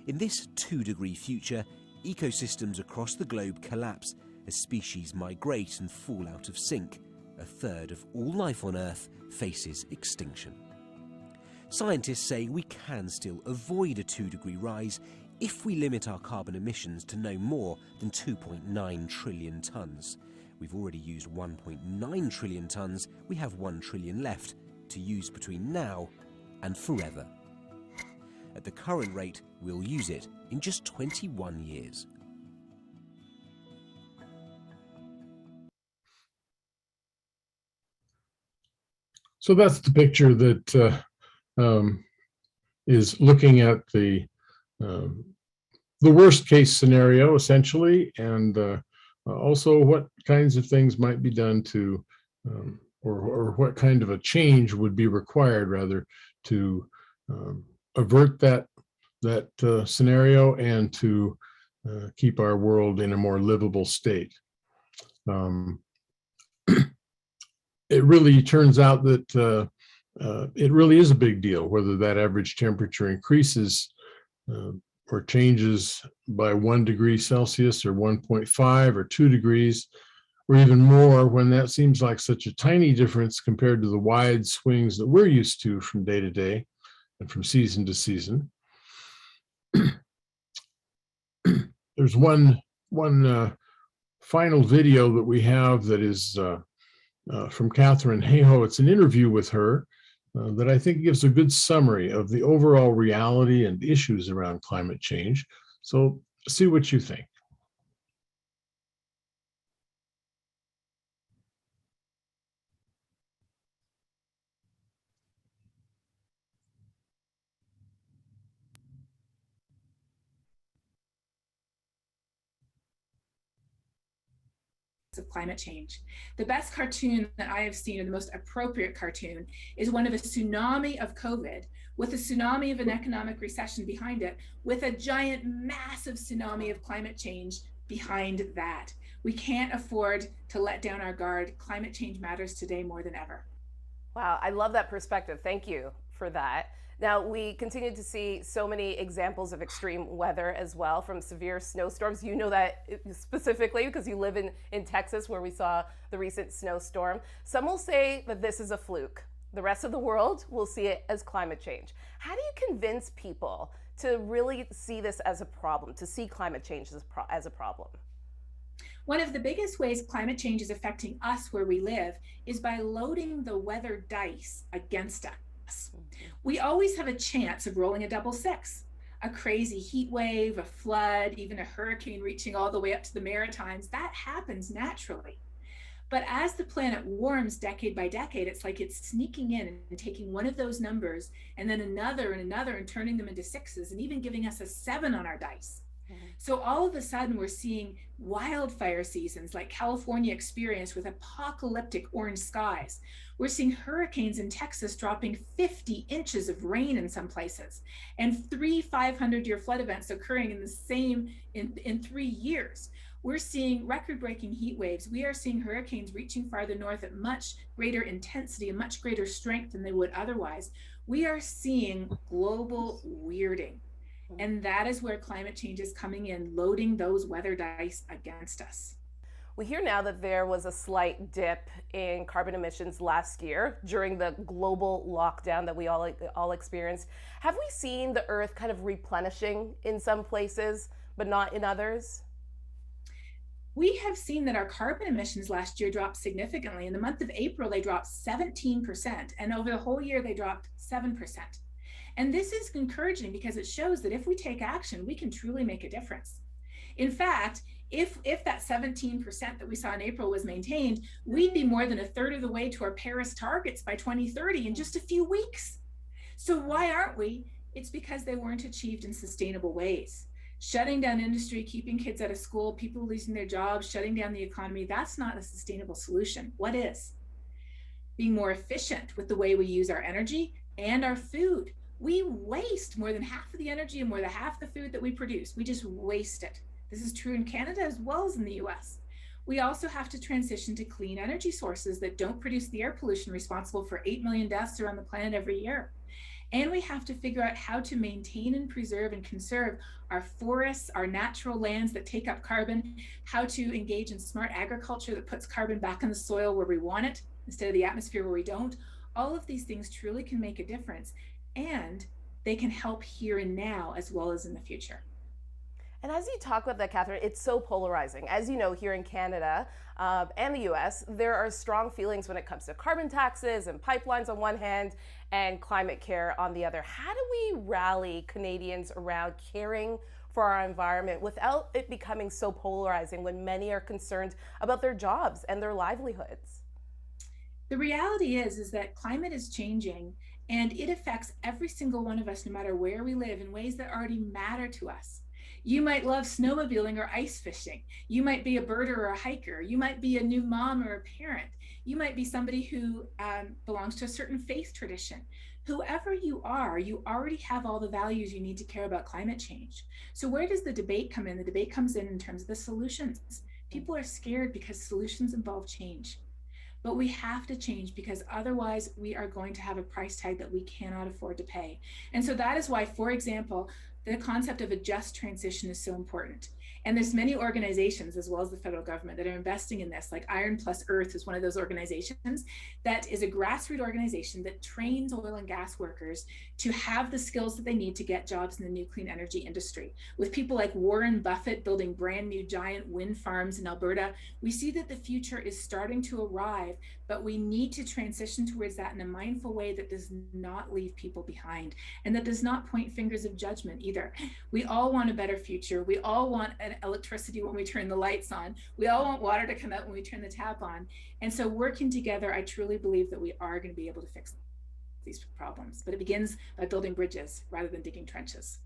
In this 2-degree future, ecosystems across the globe collapse as species migrate and fall out of sync. A third of all life on Earth faces extinction. Scientists say we can still avoid a 2-degree rise if we limit our carbon emissions to no more than 2.9 trillion tonnes. We've already used 1.9 trillion tonnes. We have 1 trillion left to use between now and forever. At the current rate, we'll use it in just 21 years. So that's the picture that is looking at the worst case scenario, essentially, and also what kinds of things might be done to, or what kind of a change would be required, rather, to avert that scenario and to keep our world in a more livable state. It really turns out that it really is a big deal whether that average temperature increases or changes by 1 degree Celsius or 1.5 or 2 degrees, or even more, when that seems like such a tiny difference compared to the wide swings that we're used to from day to day and from season to season. There's one final video that we have that is from Katherine Hayhoe. It's an interview with her that I think gives a good summary of the overall reality and issues around climate change. So see what you think. Of climate change. The best cartoon that I have seen, or the most appropriate cartoon, is one of a tsunami of COVID with a tsunami of an economic recession behind it, with a giant, massive tsunami of climate change behind that. We can't afford to let down our guard. Climate change matters today more than ever. Wow, I love that perspective. Thank you for that. Now, we continue to see so many examples of extreme weather as well, from severe snowstorms. You know that specifically because you live in Texas, where we saw the recent snowstorm. Some will say that this is a fluke. The rest of the world will see it as climate change. How do you convince people to really see this as a problem, to see climate change as a problem? One of the biggest ways climate change is affecting us where we live is by loading the weather dice against us. We always have a chance of rolling a double six, a crazy heat wave, a flood, even a hurricane reaching all the way up to the Maritimes. That happens naturally. But as the planet warms decade by decade, it's like it's sneaking in and taking one of those numbers and then another and turning them into sixes and even giving us a 7 on our dice. So all of a sudden we're seeing wildfire seasons like California experienced with apocalyptic orange skies. We're seeing hurricanes in Texas dropping 50 inches of rain in some places, and 3 500-year flood events occurring in 3 years. We're seeing record-breaking heat waves. We are seeing hurricanes reaching farther north at much greater intensity and much greater strength than they would otherwise. We are seeing global weirding. And that is where climate change is coming in, loading those weather dice against us. We hear now that there was a slight dip in carbon emissions last year during the global lockdown that we all experienced. Have we seen the Earth kind of replenishing in some places, but not in others? We have seen that our carbon emissions last year dropped significantly. In the month of April, they dropped 17%, and over the whole year, they dropped 7%. And this is encouraging because it shows that if we take action, we can truly make a difference. In fact, if that 17% that we saw in April was maintained, we'd be more than a third of the way to our Paris targets by 2030 in just a few weeks. So why aren't we? It's because they weren't achieved in sustainable ways. Shutting down industry, keeping kids out of school, people losing their jobs, shutting down the economy, that's not a sustainable solution. What is? Being more efficient with the way we use our energy and our food. We waste more than half of the energy and more than half the food that we produce. We just waste it. This is true in Canada as well as in the US. We also have to transition to clean energy sources that don't produce the air pollution responsible for 8 million deaths around the planet every year. And we have to figure out how to maintain and preserve and conserve our forests, our natural lands that take up carbon, how to engage in smart agriculture that puts carbon back in the soil where we want it instead of the atmosphere where we don't. All of these things truly can make a difference. And they can help here and now as well as in the future. And as you talk about that, Katherine, it's so polarizing. As you know, here in Canada and the US, there are strong feelings when it comes to carbon taxes and pipelines on one hand and climate care on the other. How do we rally Canadians around caring for our environment without it becoming so polarizing when many are concerned about their jobs and their livelihoods? The reality is that climate is changing, and it affects every single one of us, no matter where we live, in ways that already matter to us. You might love snowmobiling or ice fishing. You might be a birder or a hiker. You might be a new mom or a parent. You might be somebody who belongs to a certain faith tradition. Whoever you are, you already have all the values you need to care about climate change. So where does the debate come in? The debate comes in terms of the solutions. People are scared because solutions involve change. But we have to change, because otherwise we are going to have a price tag that we cannot afford to pay. And so that is why, for example, the concept of a just transition is so important. And there's many organizations, as well as the federal government, that are investing in this, like Iron Plus Earth is one of those organizations that is a grassroots organization that trains oil and gas workers to have the skills that they need to get jobs in the new clean energy industry. With people like Warren Buffett building brand new giant wind farms in Alberta, we see that the future is starting to arrive, but we need to transition towards that in a mindful way that does not leave people behind and that does not point fingers of judgment either. We all want a better future. We all want electricity when we turn the lights on. We all want water to come out when we turn the tap on. And so working together, I truly believe that we are going to be able to fix these problems. But it begins by building bridges rather than digging trenches.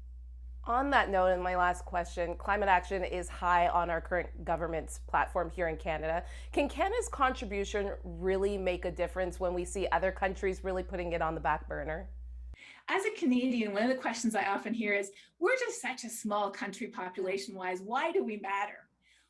On that note, and my last question, climate action is high on our current government's platform here in Canada. Can Canada's contribution really make a difference when we see other countries really putting it on the back burner? As a Canadian, one of the questions I often hear is, we're just such a small country population-wise, why do we matter?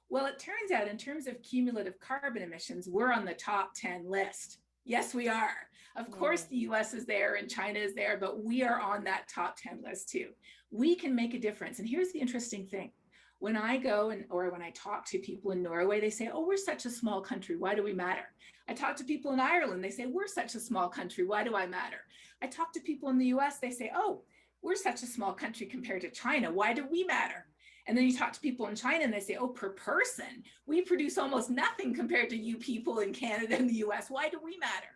Well, it turns out in terms of cumulative carbon emissions, we're on the top 10 list. Yes, we are. Of course, the US is there and China is there, but we are on that top 10 list too. We can make a difference. And here's the interesting thing. When I go or when I talk to people in Norway, they say, oh, we're such a small country, why do we matter? I talk to people in Ireland, they say, we're such a small country, why do I matter? I talk to people in the US, they say, oh, we're such a small country compared to China, why do we matter? And then you talk to people in China and they say, oh, per person, we produce almost nothing compared to you people in Canada and the US, why do we matter?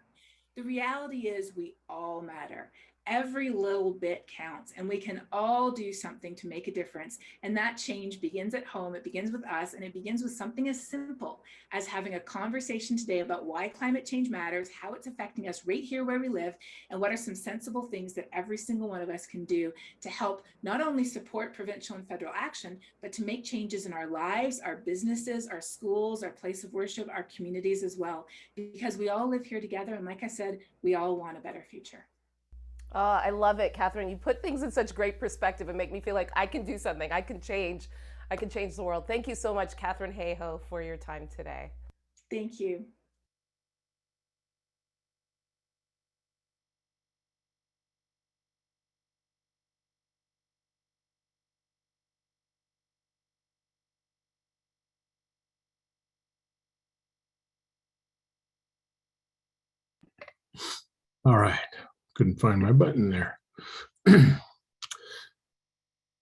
The reality is we all matter. Every little bit counts, and we can all do something to make a difference. And that change begins at home, it begins with us, and it begins with something as simple as having a conversation today about why climate change matters, how it's affecting us right here where we live, and what are some sensible things that every single one of us can do to help not only support provincial and federal action, but to make changes in our lives, our businesses, our schools, our place of worship, our communities as well. Because we all live here together, and like I said, we all want a better future. I love it, Katherine. You put things in such great perspective and make me feel like I can do something. I can change the world. Thank you so much, Katherine Hayhoe, for your time today. Thank you. All right. Couldn't find my button there.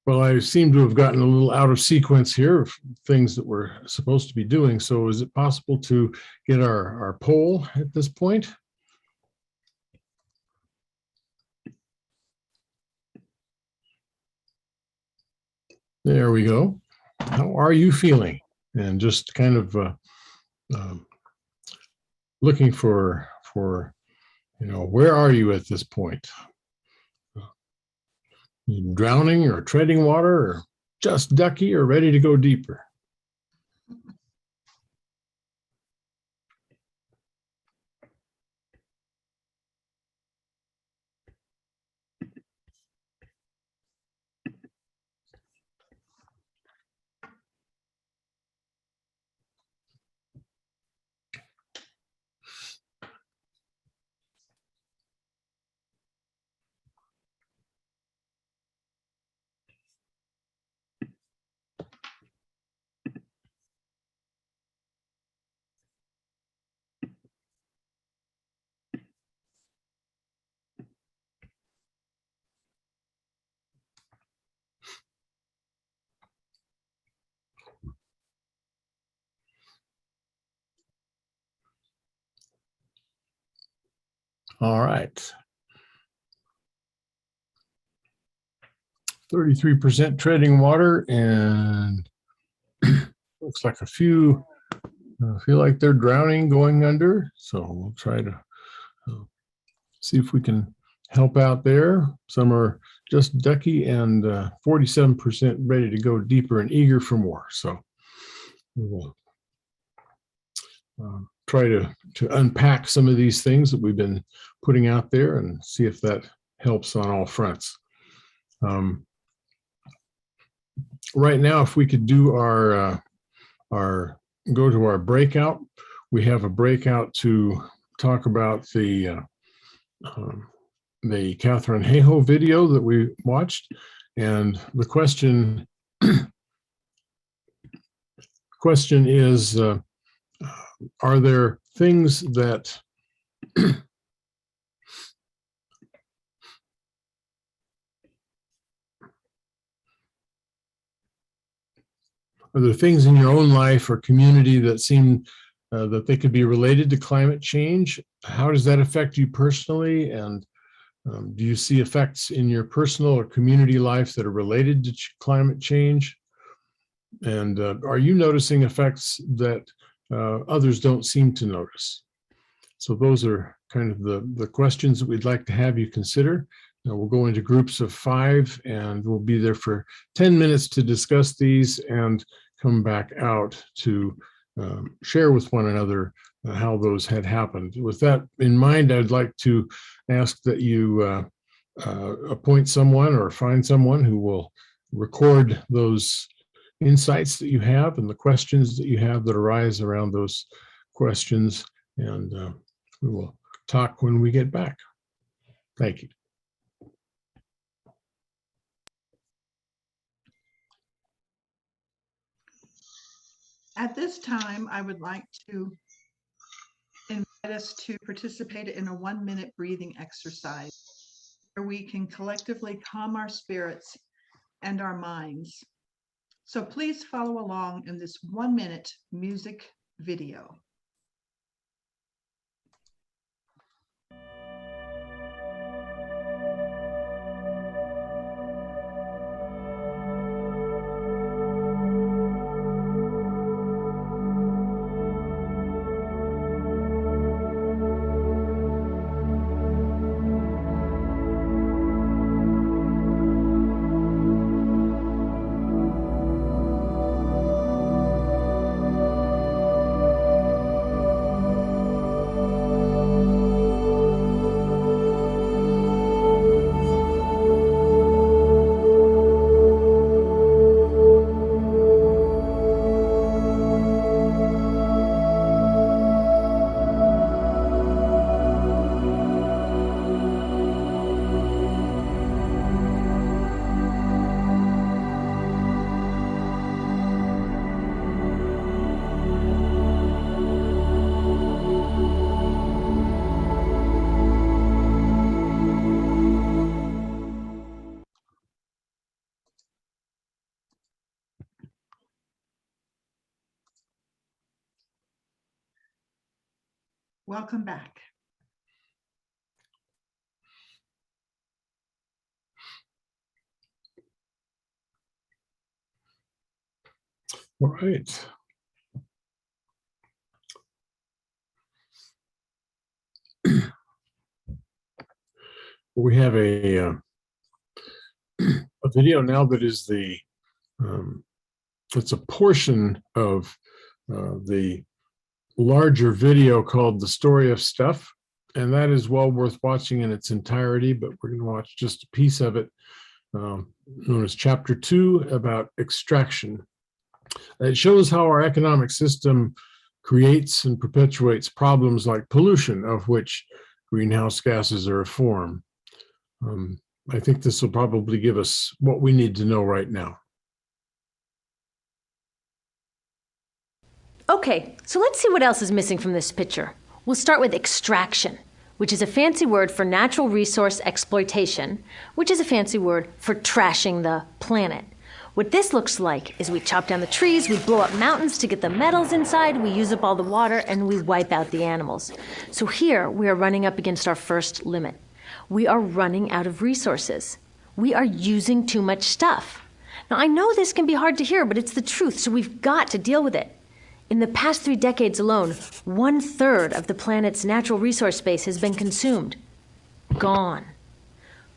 Well, I seem to have gotten a little out of sequence here of things that we're supposed to be doing. So is it possible to get our poll at this point? There we go. How are you feeling? And just kind of looking for, where are you at this point? You drowning or treading water, or just ducky or ready to go deeper? All right. 33% treading water, and looks like a few feel like they're drowning, going under. So we'll try to see if we can help out there. Some are just ducky, and 47% ready to go deeper and eager for more. So we'll try to unpack some of these things that we've been putting out there and see if that helps on all fronts. Right now, if we could do go to our breakout, we have a breakout to talk about the Katherine Hayhoe video that we watched, And the question is, are there things that are there things in your own life or community that seem that they could be related to climate change? How does that affect you personally? And do you see effects in your personal or community life that are related to climate change? And are you noticing effects that others don't seem to notice? So those are kind of the questions that we'd like to have you consider. We'll go into groups of 5, and we'll be there for 10 minutes to discuss these and come back out to share with one another how those had happened. With that in mind, I'd like to ask that you appoint someone or find someone who will record those insights that you have and the questions that you have that arise around those questions, and we will talk when we get back. Thank you. At this time, I would like to invite us to participate in a 1-minute breathing exercise where we can collectively calm our spirits and our minds. So please follow along in this 1-minute music video. Welcome back. All right. We have a video now that is it's a portion of the larger video called The Story of Stuff, and that is well worth watching in its entirety, but we're going to watch just a piece of it, known as Chapter 2, about extraction. It shows how our economic system creates and perpetuates problems like pollution, of which greenhouse gases are a form. I think this will probably give us what we need to know right now. Okay, so let's see what else is missing from this picture. We'll start with extraction, which is a fancy word for natural resource exploitation, which is a fancy word for trashing the planet. What this looks like is we chop down the trees, we blow up mountains to get the metals inside, we use up all the water, and we wipe out the animals. So here we are running up against our first limit. We are running out of resources. We are using too much stuff. Now, I know this can be hard to hear, but it's the truth, so we've got to deal with it. In the past 3 decades alone, 1/3 of the planet's natural resource base has been consumed. Gone.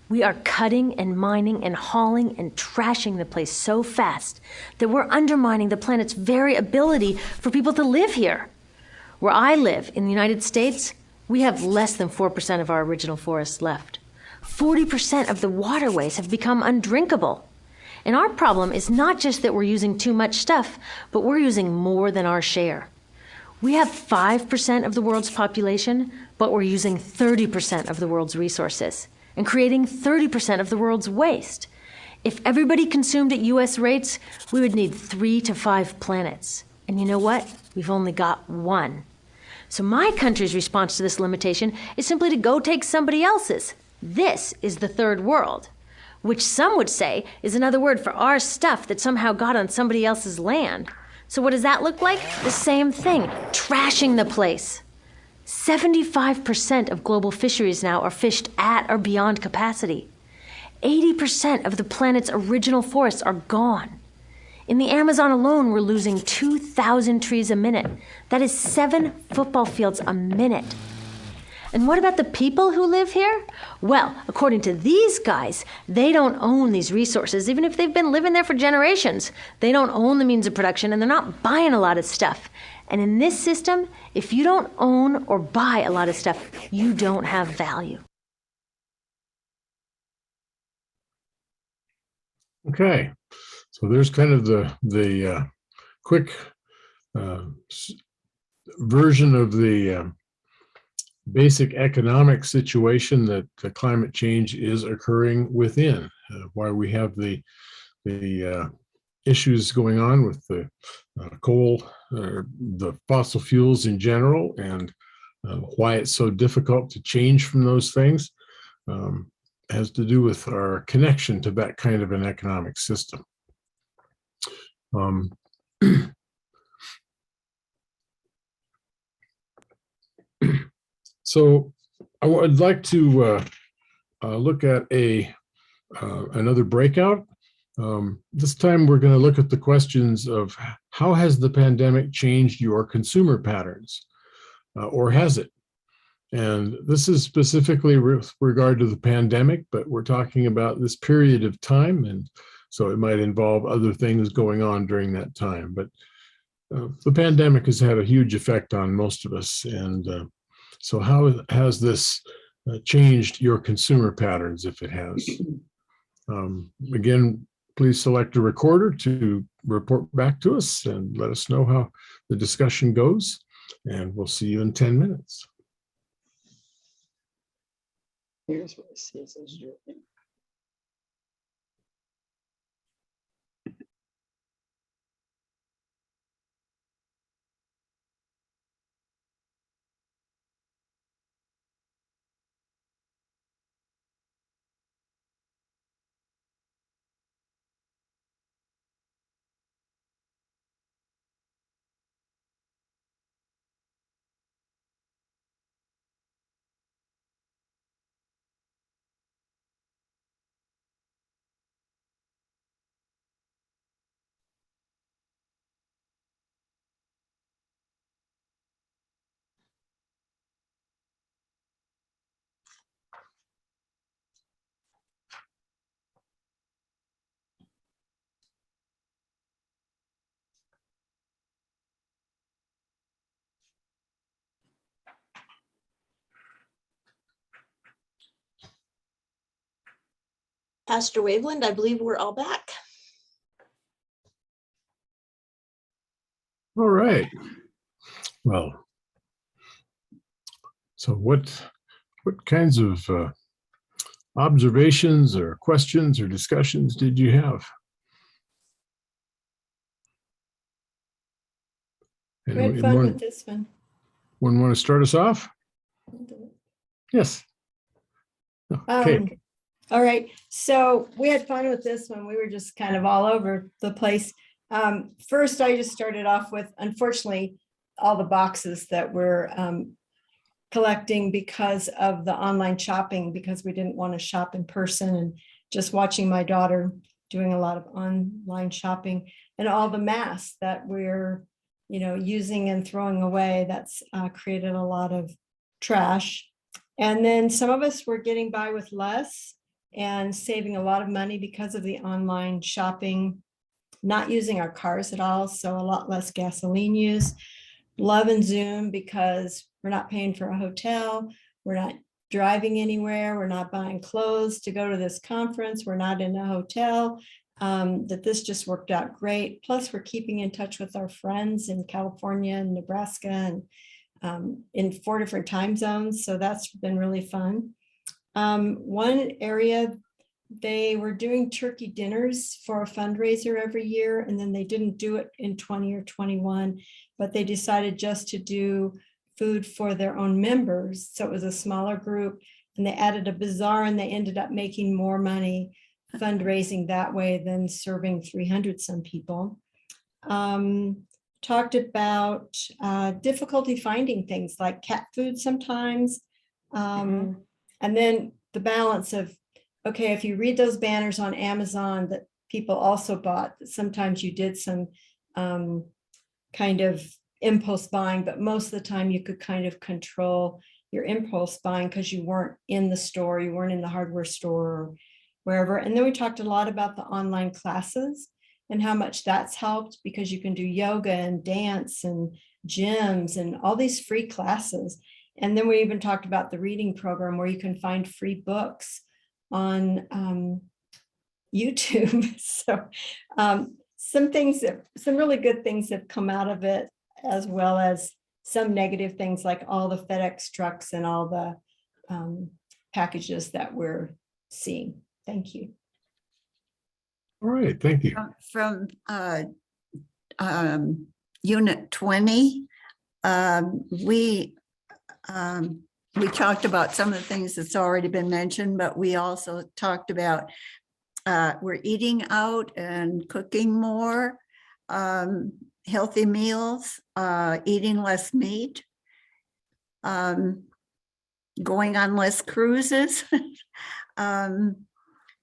We are cutting and mining and hauling and trashing the place so fast that we're undermining the planet's very ability for people to live here. Where I live, in the United States, we have less than 4% of our original forests left. 40% of the waterways have become undrinkable. And our problem is not just that we're using too much stuff, but we're using more than our share. We have 5% of the world's population, but we're using 30% of the world's resources and creating 30% of the world's waste. If everybody consumed at US rates, we would need 3 to 5 planets. And you know what? We've only got 1. So my country's response to this limitation is simply to go take somebody else's. This is the third world, which some would say is another word for our stuff that somehow got on somebody else's land. So what does that look like? The same thing, trashing the place. 75% of global fisheries now are fished at or beyond capacity. 80% of the planet's original forests are gone. In the Amazon alone, we're losing 2,000 trees a minute. That is 7 football fields a minute. And what about the people who live here? Well, according to these guys, they don't own these resources, even if they've been living there for generations. They don't own the means of production, and they're not buying a lot of stuff. And in this system, if you don't own or buy a lot of stuff, you don't have value. Okay, so there's kind of the quick version of the basic economic situation that the climate change is occurring within. Why we have the issues going on with the coal, the fossil fuels in general, and why it's so difficult to change from those things has to do with our connection to that kind of an economic system. So I would like to look at another breakout. This time we're going to look at the questions of how has the pandemic changed your consumer patterns, or has it? And this is specifically with regard to the pandemic, but we're talking about this period of time, and so it might involve other things going on during that time. But the pandemic has had a huge effect on most of us, and so how has this changed your consumer patterns, if it has? Again, please select a recorder to report back to us and let us know how the discussion goes, and we'll see you in 10 minutes. Here's what it says as your Pastor Waveland, I believe we're all back. All right. Well, so what kinds of observations or questions or discussions did you have? We had fun with this one. One want to start us off? Yes. Okay. All right, so we had fun with this one. We were just kind of all over the place. First, I just started off with, unfortunately, all the boxes that we're collecting because of the online shopping, because we didn't want to shop in person, and just watching my daughter doing a lot of online shopping, and all the masks that we're, using and throwing away. That's created a lot of trash. And then some of us were getting by with less and saving a lot of money because of the online shopping, not using our cars at all, so a lot less gasoline use. Loving Zoom because we're not paying for a hotel, we're not driving anywhere, we're not buying clothes to go to this conference, we're not in a hotel, that this just worked out great. Plus, we're keeping in touch with our friends in California and Nebraska and in 4 different time zones, so that's been really fun. One area They were doing turkey dinners for a fundraiser every year, and then they didn't do it in 20 or 21, but they decided just to do food for their own members. So it was a smaller group, and they added a bazaar, and they ended up making more money fundraising that way than serving 300 some people. Talked about difficulty finding things like cat food sometimes. And then the balance of, okay, if you read those banners on Amazon that people also bought, sometimes you did some kind of impulse buying, but most of the time you could kind of control your impulse buying because you weren't in the store, you weren't in the hardware store or wherever. And then we talked a lot about the online classes and how much that's helped, because you can do yoga and dance and gyms and all these free classes. And then we even talked about the reading program where you can find free books on YouTube. So some really good things have come out of it, as well as some negative things like all the FedEx trucks and all the packages that we're seeing. Thank you. All right, thank you. From Unit 20, we talked about some of the things that's already been mentioned, but we also talked about we're eating out and cooking more, healthy meals, eating less meat, going on less cruises.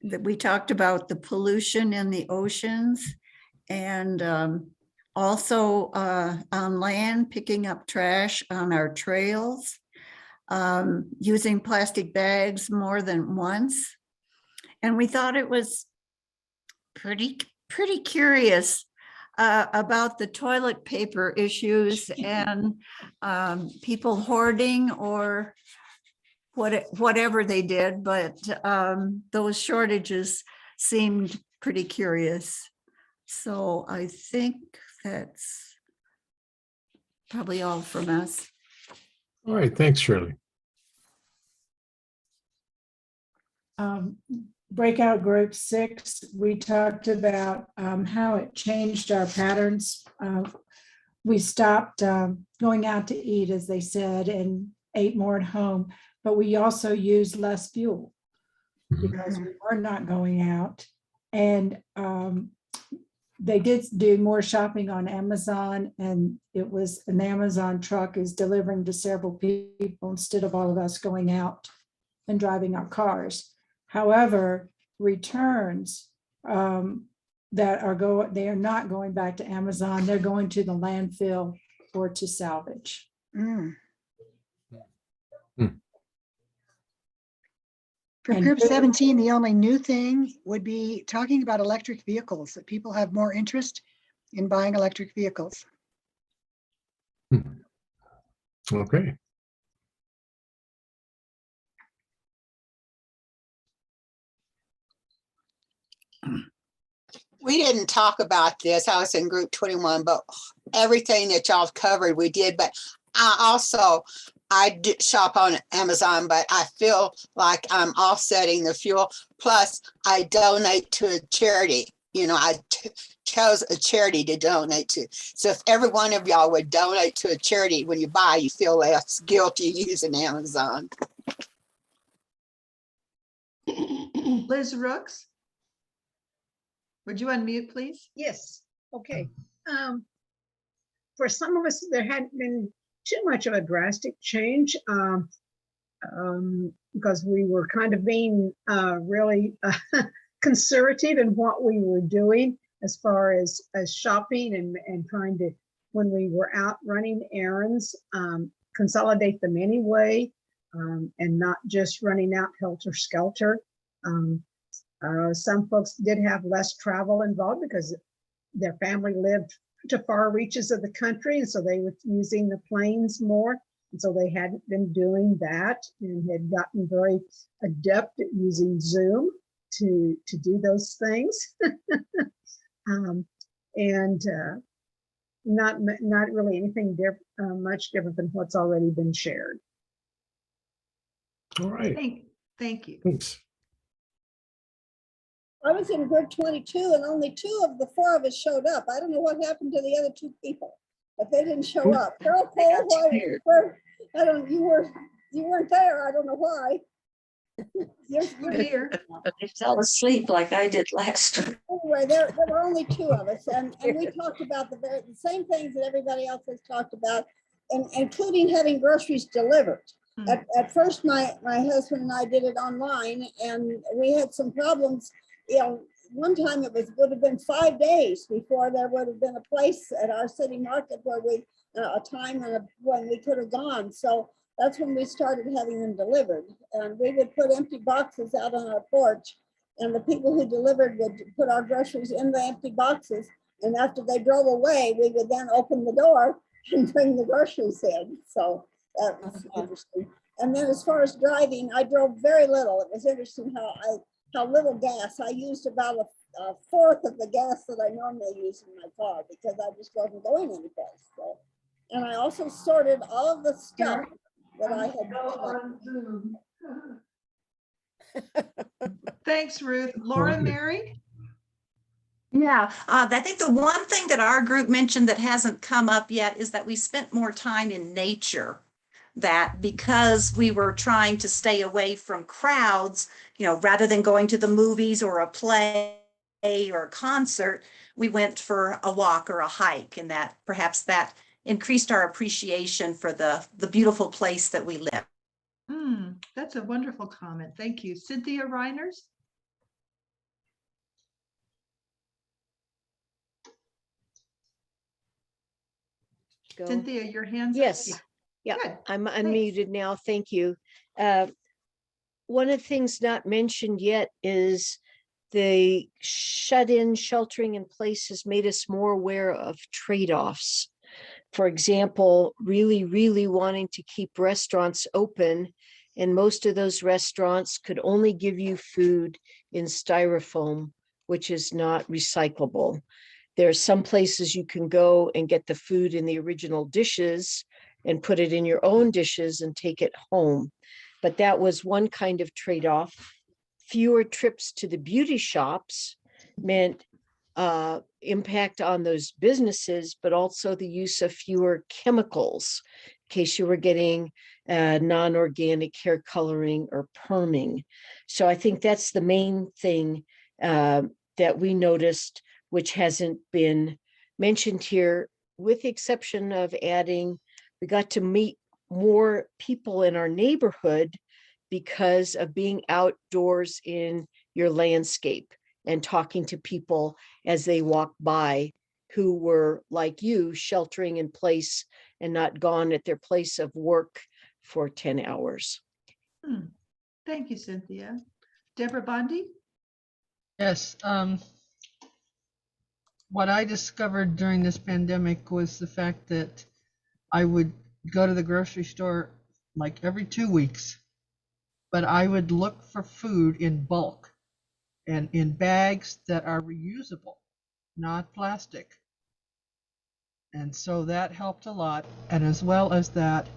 That we talked about the pollution in the oceans, and also on land, picking up trash on our trails, using plastic bags more than once. And we thought it was pretty curious about the toilet paper issues and people hoarding or whatever they did, but those shortages seemed pretty curious. So I think that's probably all from us. All right, thanks, Shirley. Breakout group 6, we talked about how it changed our patterns. We stopped going out to eat, as they said, and ate more at home, but we also used less fuel because we were not going out. And they did do more shopping on Amazon, and it was an Amazon truck is delivering to several people instead of all of us going out and driving our cars. However, returns that are they are not going back to Amazon, they're going to the landfill or to salvage. For group 17, the only new thing would be talking about electric vehicles, that people have more interest in buying electric vehicles. Okay. We didn't talk about this. I was in group 21, but everything that y'all covered, we did. But I did shop on Amazon, but I feel like I'm offsetting the fuel. Plus, I donate to a charity. You know, I chose a charity to donate to. So if every one of y'all would donate to a charity when you buy, you feel less guilty using Amazon. Liz Rooks, would you unmute, please? Yes. Okay. For some of us, there hadn't been too much of a drastic change because we were kind of being really conservative in what we were doing as far as shopping and trying to, when we were out running errands, consolidate them anyway, and not just running out helter-skelter. Some folks did have less travel involved because their family lived to far reaches of the country, and so they were using the planes more, and so they hadn't been doing that and had gotten very adept at using Zoom to do those things. And not really anything much different than what's already been shared. All right. Thank you. Thanks. I was in group 22 and only 2 of the 4 of us showed up. I don't know what happened to the other 2 people, but they didn't show up. Carol Cole, I don't, you weren't there. I don't know why. You're here. But they fell asleep like I did last week. Anyway, there were only 2 of us, and we talked about the same things that everybody else has talked about, and including having groceries delivered. At first, my husband and I did it online, and we had some problems. You know, one time would have been 5 days before there would have been a place at our city market where a time when we could have gone. So that's when we started having them delivered. And we would put empty boxes out on our porch, and the people who delivered would put our groceries in the empty boxes. And after they drove away, we would then open the door and bring the groceries in. So that was interesting. And then as far as driving, I drove very little. It was interesting how little gas. I used about a fourth of the gas that I normally use in my car because I just wasn't going anyplace. So, and I also sorted all of the stuff that I had. Thanks, Ruth. Laura, Mary? Yeah, I think the one thing that our group mentioned that hasn't come up yet is that we spent more time in nature. That because we were trying to stay away from crowds, rather than going to the movies or a play or a concert, we went for a walk or a hike, and that perhaps that increased our appreciation for the beautiful place that we live. That's a wonderful comment. Thank you. Cynthia Reiners? Cynthia, your hand's up. Yes. Yeah, I'm unmuted now. Thank you. One of the things not mentioned yet is the shut-in sheltering in place has made us more aware of trade-offs. For example, really wanting to keep restaurants open, and most of those restaurants could only give you food in styrofoam, which is not recyclable. There are some places you can go and get the food in the original dishes and put it in your own dishes and take it home. But that was one kind of trade-off. Fewer trips to the beauty shops meant impact on those businesses, but also the use of fewer chemicals in case you were getting non-organic hair coloring or perming. So I think that's the main thing that we noticed, which hasn't been mentioned here, with the exception of adding, we got to meet more people in our neighborhood because of being outdoors in your landscape and talking to people as they walk by who were like you, sheltering in place and not gone at their place of work for 10 hours. Thank you, Cynthia. Deborah Bondi? Yes. What I discovered during this pandemic was the fact that I would go to the grocery store like every 2 weeks, but I would look for food in bulk and in bags that are reusable, not plastic. And so that helped a lot. And as well as that,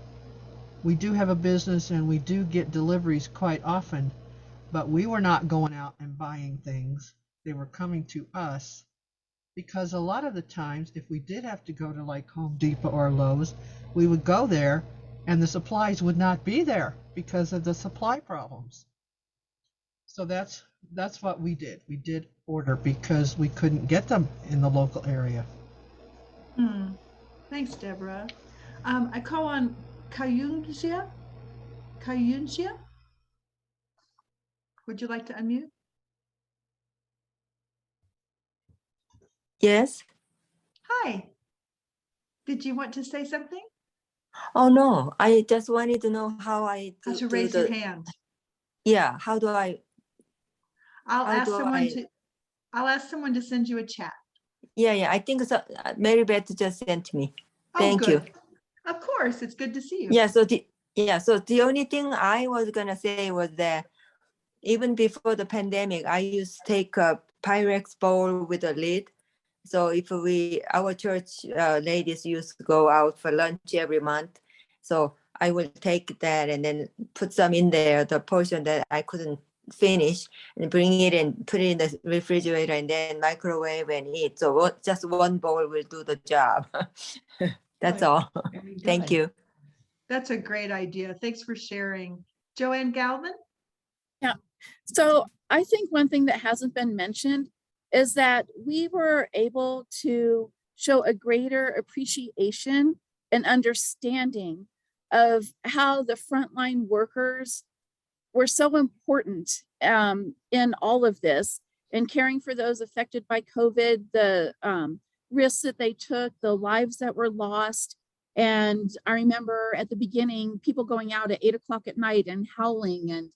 we do have a business and we do get deliveries quite often, but we were not going out and buying things. They were coming to us, because a lot of the times, if we did have to go to like Home Depot or Lowe's, we would go there and the supplies would not be there because of the supply problems. So that's what we did. We did order because we couldn't get them in the local area. Thanks, Deborah. I call on Kayunjia. Would you like to unmute? Yes. Hi. Did you want to say something? Oh no, I just wanted to know how I How to raise your hand. Yeah, how do I? I'll ask someone to send you a chat. Yeah, I think so. Mary Beth just sent me. Oh, Thank good. you. Of course, it's good to see you. Yeah, so the only thing I was gonna say was that even before the pandemic, I used to take a Pyrex bowl with a lid. So if our church ladies used to go out for lunch every month, so I would take that and then put some in there, the portion that I couldn't finish and bring it and put it in the refrigerator and then microwave and eat. So just one bowl will do the job. That's all. Thank you. That's a great idea. Thanks for sharing. Joanne Galvin? Yeah. So I think one thing that hasn't been mentioned is that we were able to show a greater appreciation and understanding of how the frontline workers were so important in all of this, and caring for those affected by COVID, the risks that they took, the lives that were lost. And I remember at the beginning, people going out at 8 o'clock at night and howling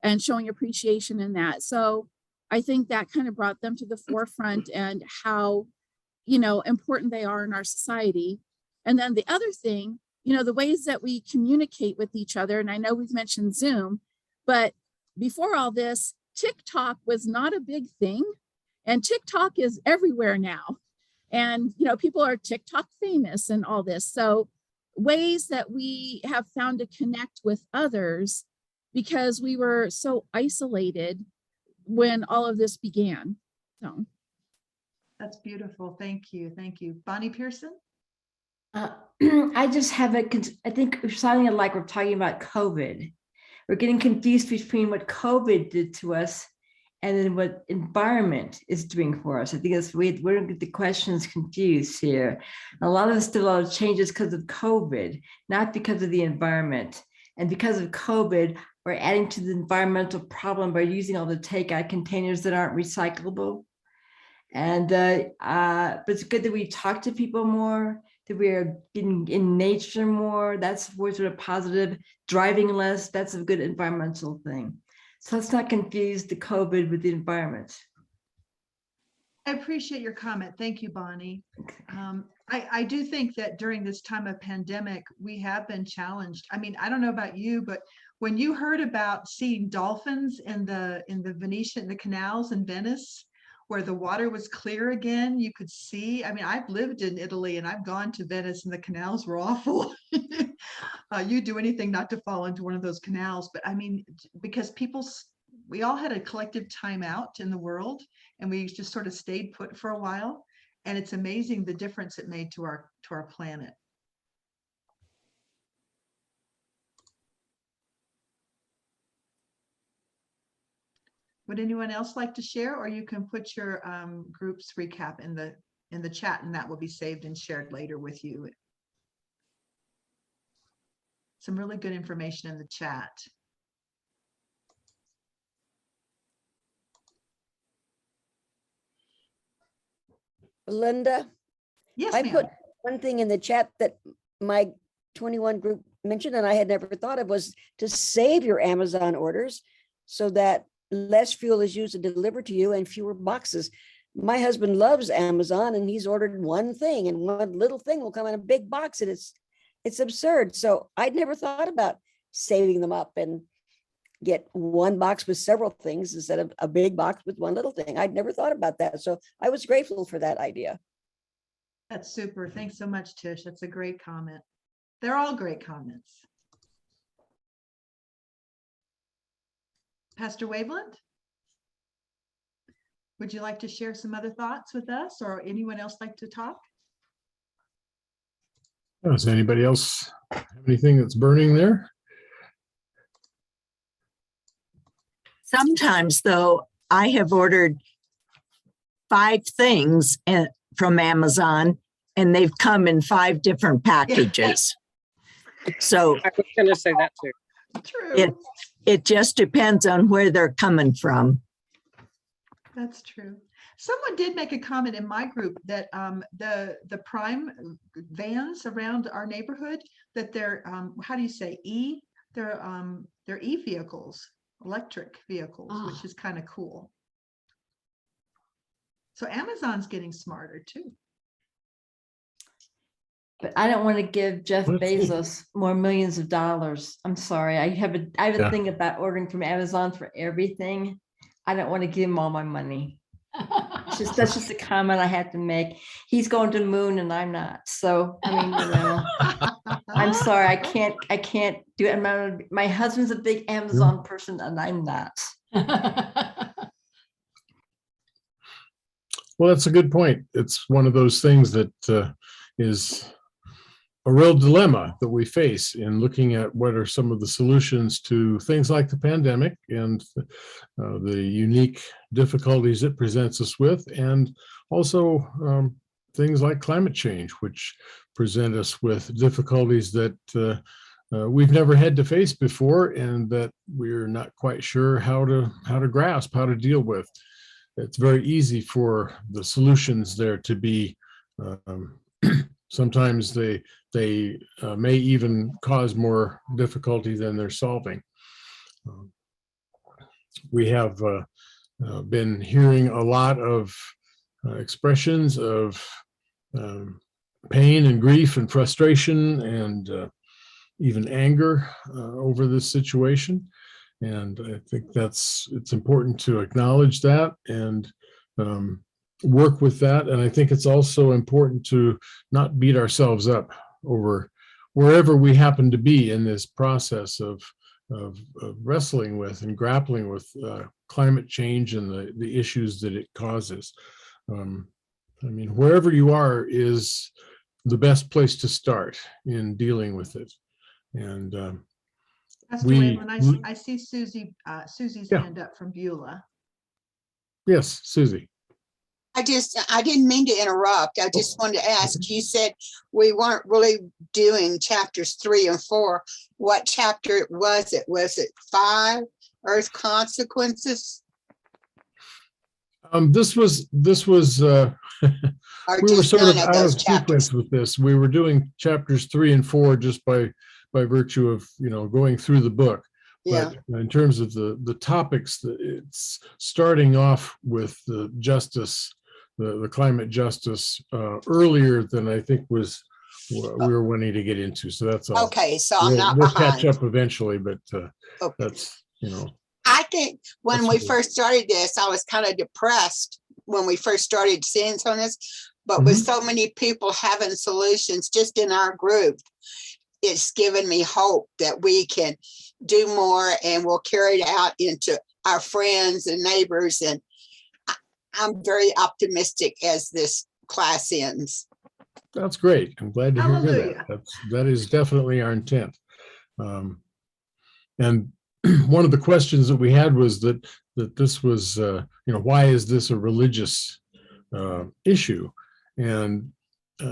and showing appreciation in that. So I think that kind of brought them to the forefront and how, you know, important they are in our society. And then the other thing, you know, the ways that we communicate with each other, and I know we've mentioned Zoom, but before all this, TikTok was not a big thing, and TikTok is everywhere now. And, you know, people are TikTok famous and all this. So ways that we have found to connect with others because we were so isolated when all of this began. So that's beautiful. Thank you. Thank you. Bonnie Pearson? I just have I think we're sounding like we're talking about COVID. We're getting confused between what COVID did to us and then what environment is doing for us. I think that's we're going to get the questions confused here. A lot of us did a lot of changes because of COVID, not because of the environment. And because of COVID, we're adding to the environmental problem by using all the takeout containers that aren't recyclable. And but it's good that we talk to people more, that we are getting in nature more. That's sort of positive. Driving less, that's a good environmental thing. So let's not confuse the COVID with the environment. I appreciate your comment. Thank you, Bonnie. I do think that during this time of pandemic, we have been challenged. I mean, I don't know about you, but when you heard about seeing dolphins in the Venetian, the canals in Venice, where the water was clear again, you could see. I mean, I've lived in Italy and I've gone to Venice and the canals were awful. You do anything not to fall into one of those canals. But I mean, because we all had a collective time out in the world and we just sort of stayed put for a while. And it's amazing the difference it made to our planet. Would anyone else like to share, or you can put your group's recap in the chat and that will be saved and shared later with you. Some really good information in the chat. Belinda? Yes, I put one thing in the chat that my 21 group mentioned and I had never thought of, was to save your Amazon orders so that less fuel is used to deliver to you and fewer boxes. My husband loves Amazon and he's ordered one thing and one little thing will come in a big box and it's absurd. So I'd never thought about saving them up and get one box with several things instead of a big box with one little thing. I'd never thought about that. So I was grateful for that idea. That's super. Thanks so much, Tish. That's a great comment. They're all great comments. Pastor Waveland, would you like to share some other thoughts with us, or anyone else like to talk? Does anybody else have anything that's burning there? Sometimes, though, I have ordered 5 things from Amazon, and they've come in 5 different packages. So I was going to say that too. True. It just depends on where they're coming from. That's true. Someone did make a comment in my group that the Prime vans around our neighborhood, that they're how do you say they're e-vehicles, electric vehicles, which is kind of cool. So Amazon's getting smarter too. But I don't want to give Jeff Bezos more millions of dollars. I'm sorry. I have a thing about ordering from Amazon for everything. I don't want to give him all my money. That's just a comment I had to make. He's going to the moon and I'm not. So I mean, you know, I'm sorry. I can't do it. My husband's a big Amazon person and I'm not. Well, that's a good point. It's one of those things that is a real dilemma that we face in looking at what are some of the solutions to things like the pandemic and the unique difficulties it presents us with, and also things like climate change, which present us with difficulties that we've never had to face before, and that we're not quite sure how to grasp, how to deal with. It's very easy for the solutions there to be sometimes they may even cause more difficulty than they're solving. We have been hearing a lot of expressions of pain and grief and frustration and even anger over this situation. And I think it's important to acknowledge that and work with that. And I think it's also important to not beat ourselves up over wherever we happen to be in this process of wrestling with and grappling with climate change and the issues that it causes. I mean, wherever you are is the best place to start in dealing with it. And Pastor Waveland, I see Susie's Yeah. hand up from Beulah. Yes, Susie. I didn't mean to interrupt. I just wanted to ask, you said we weren't really doing chapters 3 and 4. What chapter was it? Was it 5, Earth Consequences? This was Or we were just sort of none of out those of chapters? sequence with this. We were doing chapters 3 and 4 just by virtue of going through the book. Yeah. But in terms of the topics, it's starting off with the justice, the climate justice earlier than I think was what we were wanting to get into. So that's all. Okay, so I'm not we'll behind. catch up eventually, but that's I think when That's we okay. first started this, I was kind of depressed when we first started seeing some of this, but with so many people having solutions just in our group, it's given me hope that we can do more and we'll carry it out into our friends and neighbors. And I'm very optimistic as this class ends. That's great. I'm glad to hear Hallelujah. that. That is definitely our intent. And one of the questions that we had was that this was, why is this a religious issue? And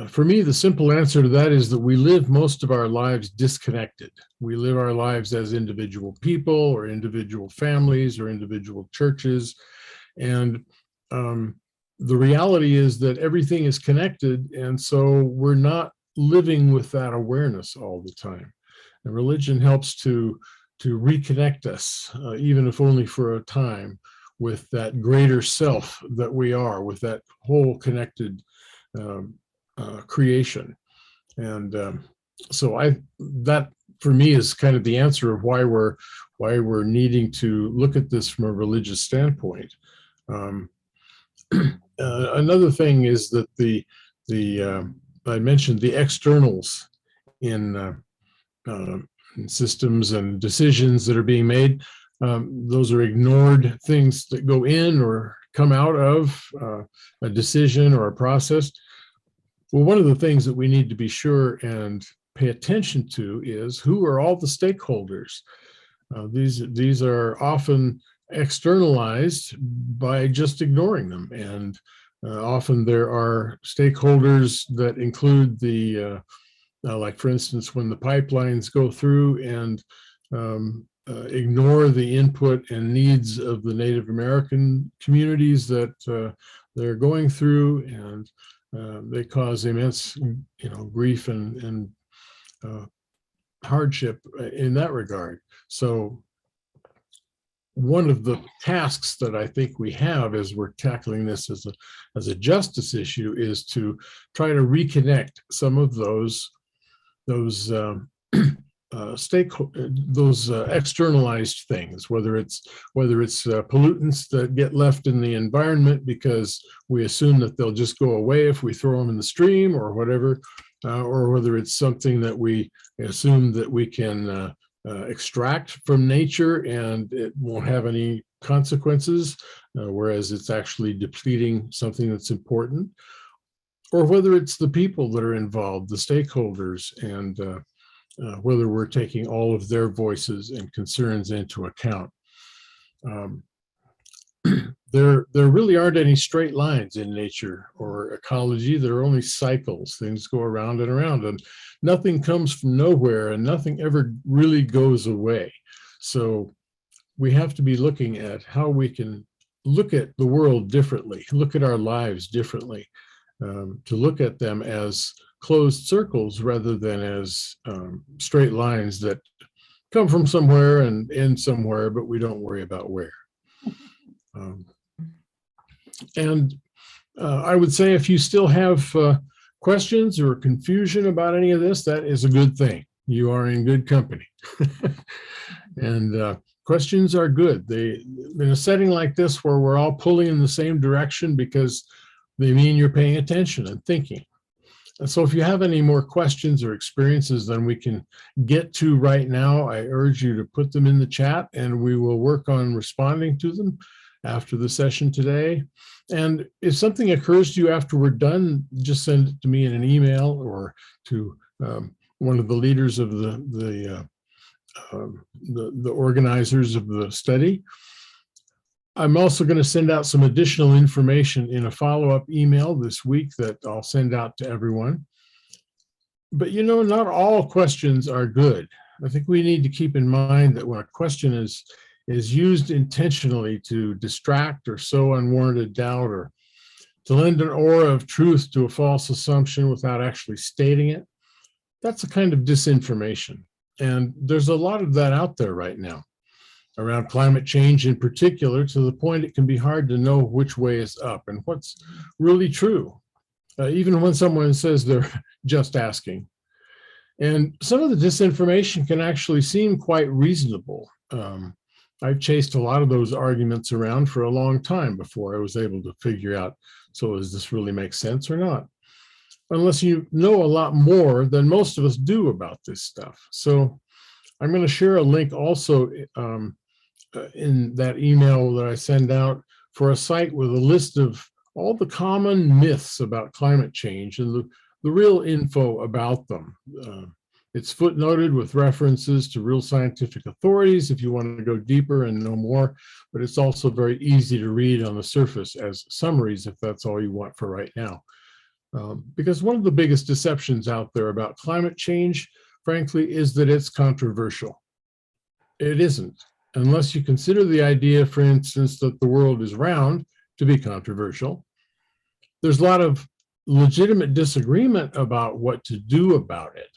for me, the simple answer to that is that we live most of our lives disconnected. We live our lives as individual people or individual families or individual churches. And the reality is that everything is connected. And so we're not living with that awareness all the time. And religion helps to reconnect us, even if only for a time, with that greater self that we are, with that whole connected creation. And so that for me is kind of the answer of why we're needing to look at this from a religious standpoint. Another thing is that I mentioned the externals in systems and decisions that are being made. Those are ignored things that go in or come out of a decision or a process. Well, one of the things that we need to be sure and pay attention to is who are all the stakeholders. These are often externalized by just ignoring them. And often there are stakeholders that include like for instance, when the pipelines go through and ignore the input and needs of the Native American communities that they're going through, and they cause immense, grief and hardship in that regard. So one of the tasks that I think we have as we're tackling this as a justice issue is to try to reconnect some of those externalized things, whether it's pollutants that get left in the environment because we assume that they'll just go away if we throw them in the stream or whatever, or whether it's something that we assume that we can extract from nature and it won't have any consequences, whereas it's actually depleting something that's important, or whether it's the people that are involved, the stakeholders, and whether we're taking all of their voices and concerns into account. There really aren't any straight lines in nature or ecology. There are only cycles. Things go around and nothing comes from nowhere and nothing ever really goes away. So we have to be looking at how we can look at the world differently, look at our lives differently, to look at them as closed circles rather than as straight lines that come from somewhere and end somewhere, but we don't worry about where. I would say if you still have questions or confusion about any of this, that is a good thing. You are in good company. And questions are good. In a setting like this where we're all pulling in the same direction because they mean you're paying attention and thinking. And so if you have any more questions or experiences than we can get to right now, I urge you to put them in the chat and we will work on responding to them after the session today. And if something occurs to you after we're done, just send it to me in an email or to one of the leaders of the organizers of the study. I'm also going to send out some additional information in a follow-up email this week that I'll send out to everyone. But you know, not all questions are good. I think we need to keep in mind that when a question is used intentionally to distract or sow unwarranted doubt or to lend an aura of truth to a false assumption without actually stating it, that's a kind of disinformation. And there's a lot of that out there right now around climate change in particular, to the point it can be hard to know which way is up and what's really true, even when someone says they're just asking. And some of the disinformation can actually seem quite reasonable. I've chased a lot of those arguments around for a long time before I was able to figure out, so does this really make sense or not? Unless you know a lot more than most of us do about this stuff. So I'm going to share a link also in that email that I send out for a site with a list of all the common myths about climate change and the real info about them. It's footnoted with references to real scientific authorities if you want to go deeper and know more, but it's also very easy to read on the surface as summaries if that's all you want for right now. Because one of the biggest deceptions out there about climate change, frankly, is that it's controversial. It isn't, unless you consider the idea, for instance, that the world is round to be controversial. There's a lot of legitimate disagreement about what to do about it,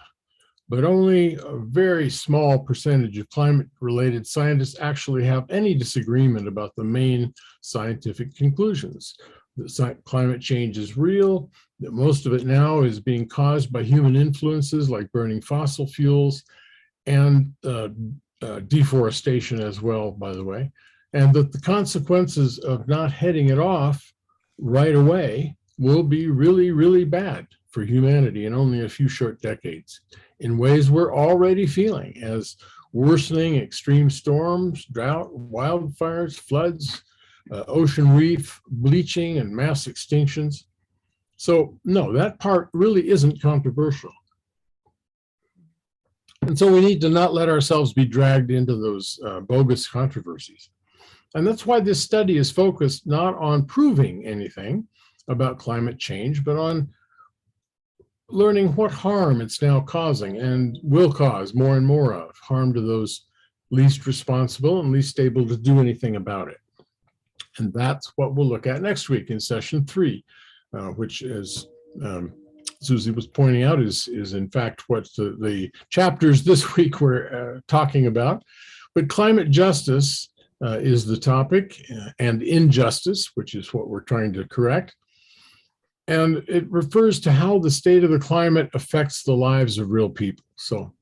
but only a very small percentage of climate-related scientists actually have any disagreement about the main scientific conclusions. That climate change is real, that most of it now is being caused by human influences like burning fossil fuels and deforestation as well, by the way, and that the consequences of not heading it off right away will be really, really bad for humanity in only a few short decades, in ways we're already feeling, as worsening extreme storms, drought, wildfires, floods, ocean reef bleaching, and mass extinctions. So no, that part really isn't controversial. And so we need to not let ourselves be dragged into those bogus controversies. And that's why this study is focused not on proving anything about climate change, but on learning what harm it's now causing and will cause more and more of, harm to those least responsible and least able to do anything about it. And that's what we'll look at next week in session 3, which, as Susie was pointing out, is in fact what the chapters this week we're talking about. But climate justice is the topic, and injustice, which is what we're trying to correct. And it refers to how the state of the climate affects the lives of real people. So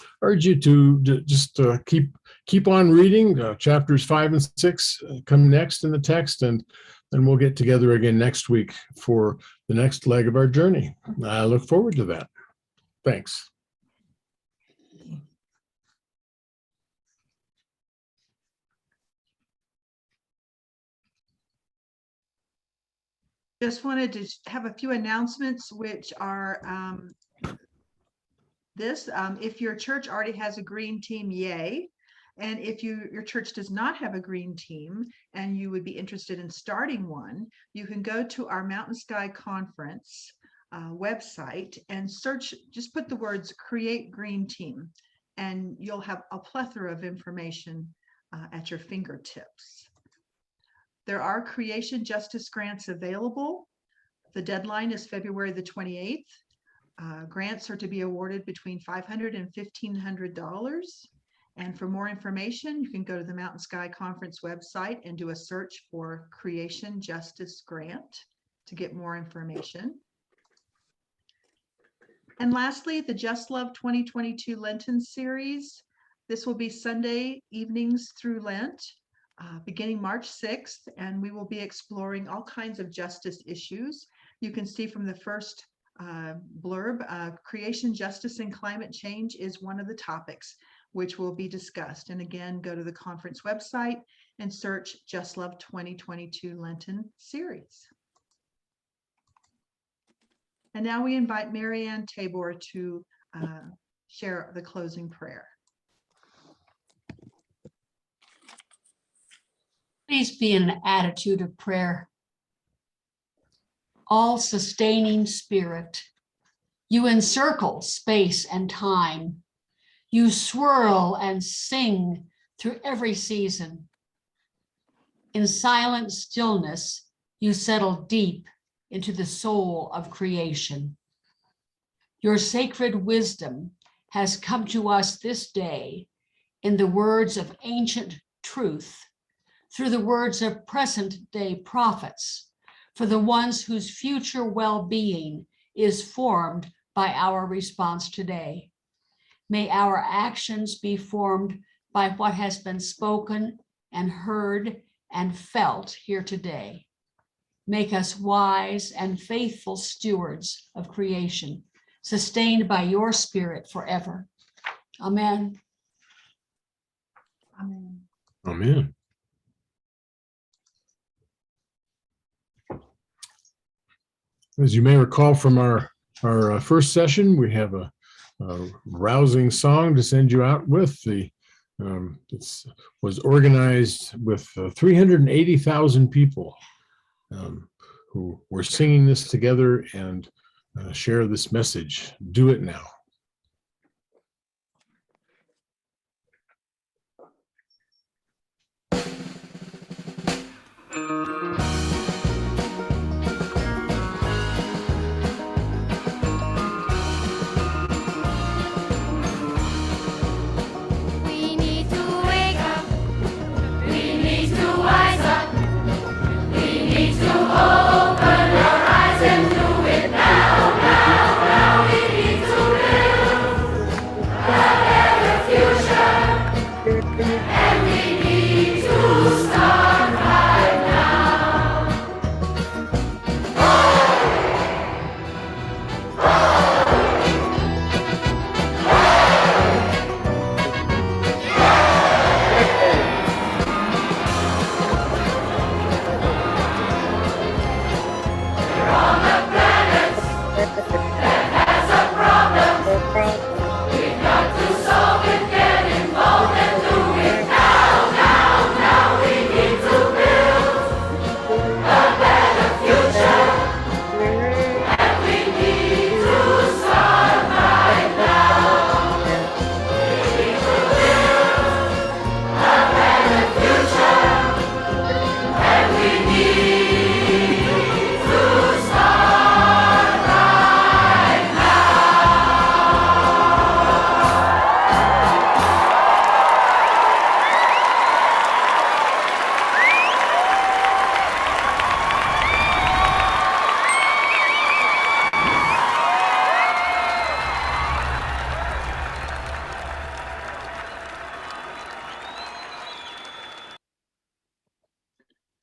I urge you to just keep on reading. Chapters 5 and 6 come next in the text, and then we'll get together again next week for the next leg of our journey. I look forward to that. Thanks. Just wanted to have a few announcements, which are if your church already has a green team, yay. And if your church does not have a green team and you would be interested in starting one, you can go to our Mountain Sky Conference website and search, just put the words create green team, and you'll have a plethora of information at your fingertips. There are creation justice grants available. The deadline is February the 28th. Grants are to be awarded between $500 and $1,500. And for more information, you can go to the Mountain Sky Conference website and do a search for Creation Justice Grant to get more information. And lastly, the Just Love 2022 Lenten series. This will be Sunday evenings through Lent, beginning March 6th, and we will be exploring all kinds of justice issues. You can see from the first blurb, creation, justice, and climate change is one of the topics which will be discussed. And again, go to the conference website and search Just Love 2022 Lenten series. And now we invite Mary Ann Tabor to share the closing prayer. Please be in an attitude of prayer. All sustaining Spirit, you encircle space and time. You swirl and sing through every season. In silent stillness, you settle deep into the soul of creation. Your sacred wisdom has come to us this day in the words of ancient truth, through the words of present-day prophets, for the ones whose future well-being is formed by our response today. May our actions be formed by what has been spoken and heard and felt here today. Make us wise and faithful stewards of creation, sustained by your Spirit forever. Amen. Amen. Amen. As you may recall from our first session, we have a rousing song to send you out with. It was organized with 380,000 people who were singing this together and share this message. Do it now.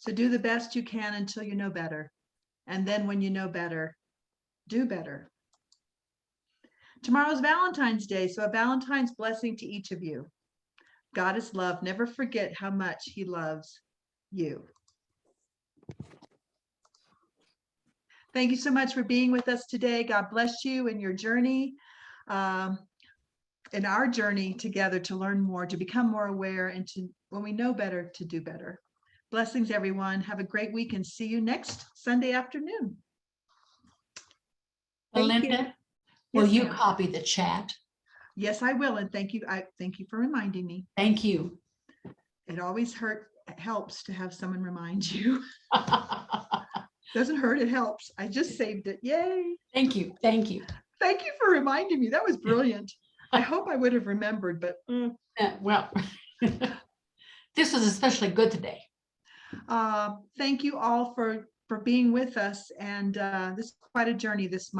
So do the best you can until you know better. And then when you know better, do better. Tomorrow's Valentine's Day, so a Valentine's blessing to each of you. God is love. Never forget how much he loves you. Thank you so much for being with us today. God bless you in your journey, in our journey together to learn more, to become more aware, and to, when we know better, to do better. Blessings, everyone. Have a great week and see you next Sunday afternoon. Belinda, will Yes, you ma'am. copy the chat? Yes, I will. And thank you. I thank you for reminding me. Thank you. It always helps to have someone remind you. Doesn't hurt, it helps. I just saved it. Yay. Thank you. Thank you. Thank you for reminding me. That was brilliant. I hope I would have remembered, but Well, this was especially good today. thank you all for being with us. And this is quite a journey this month.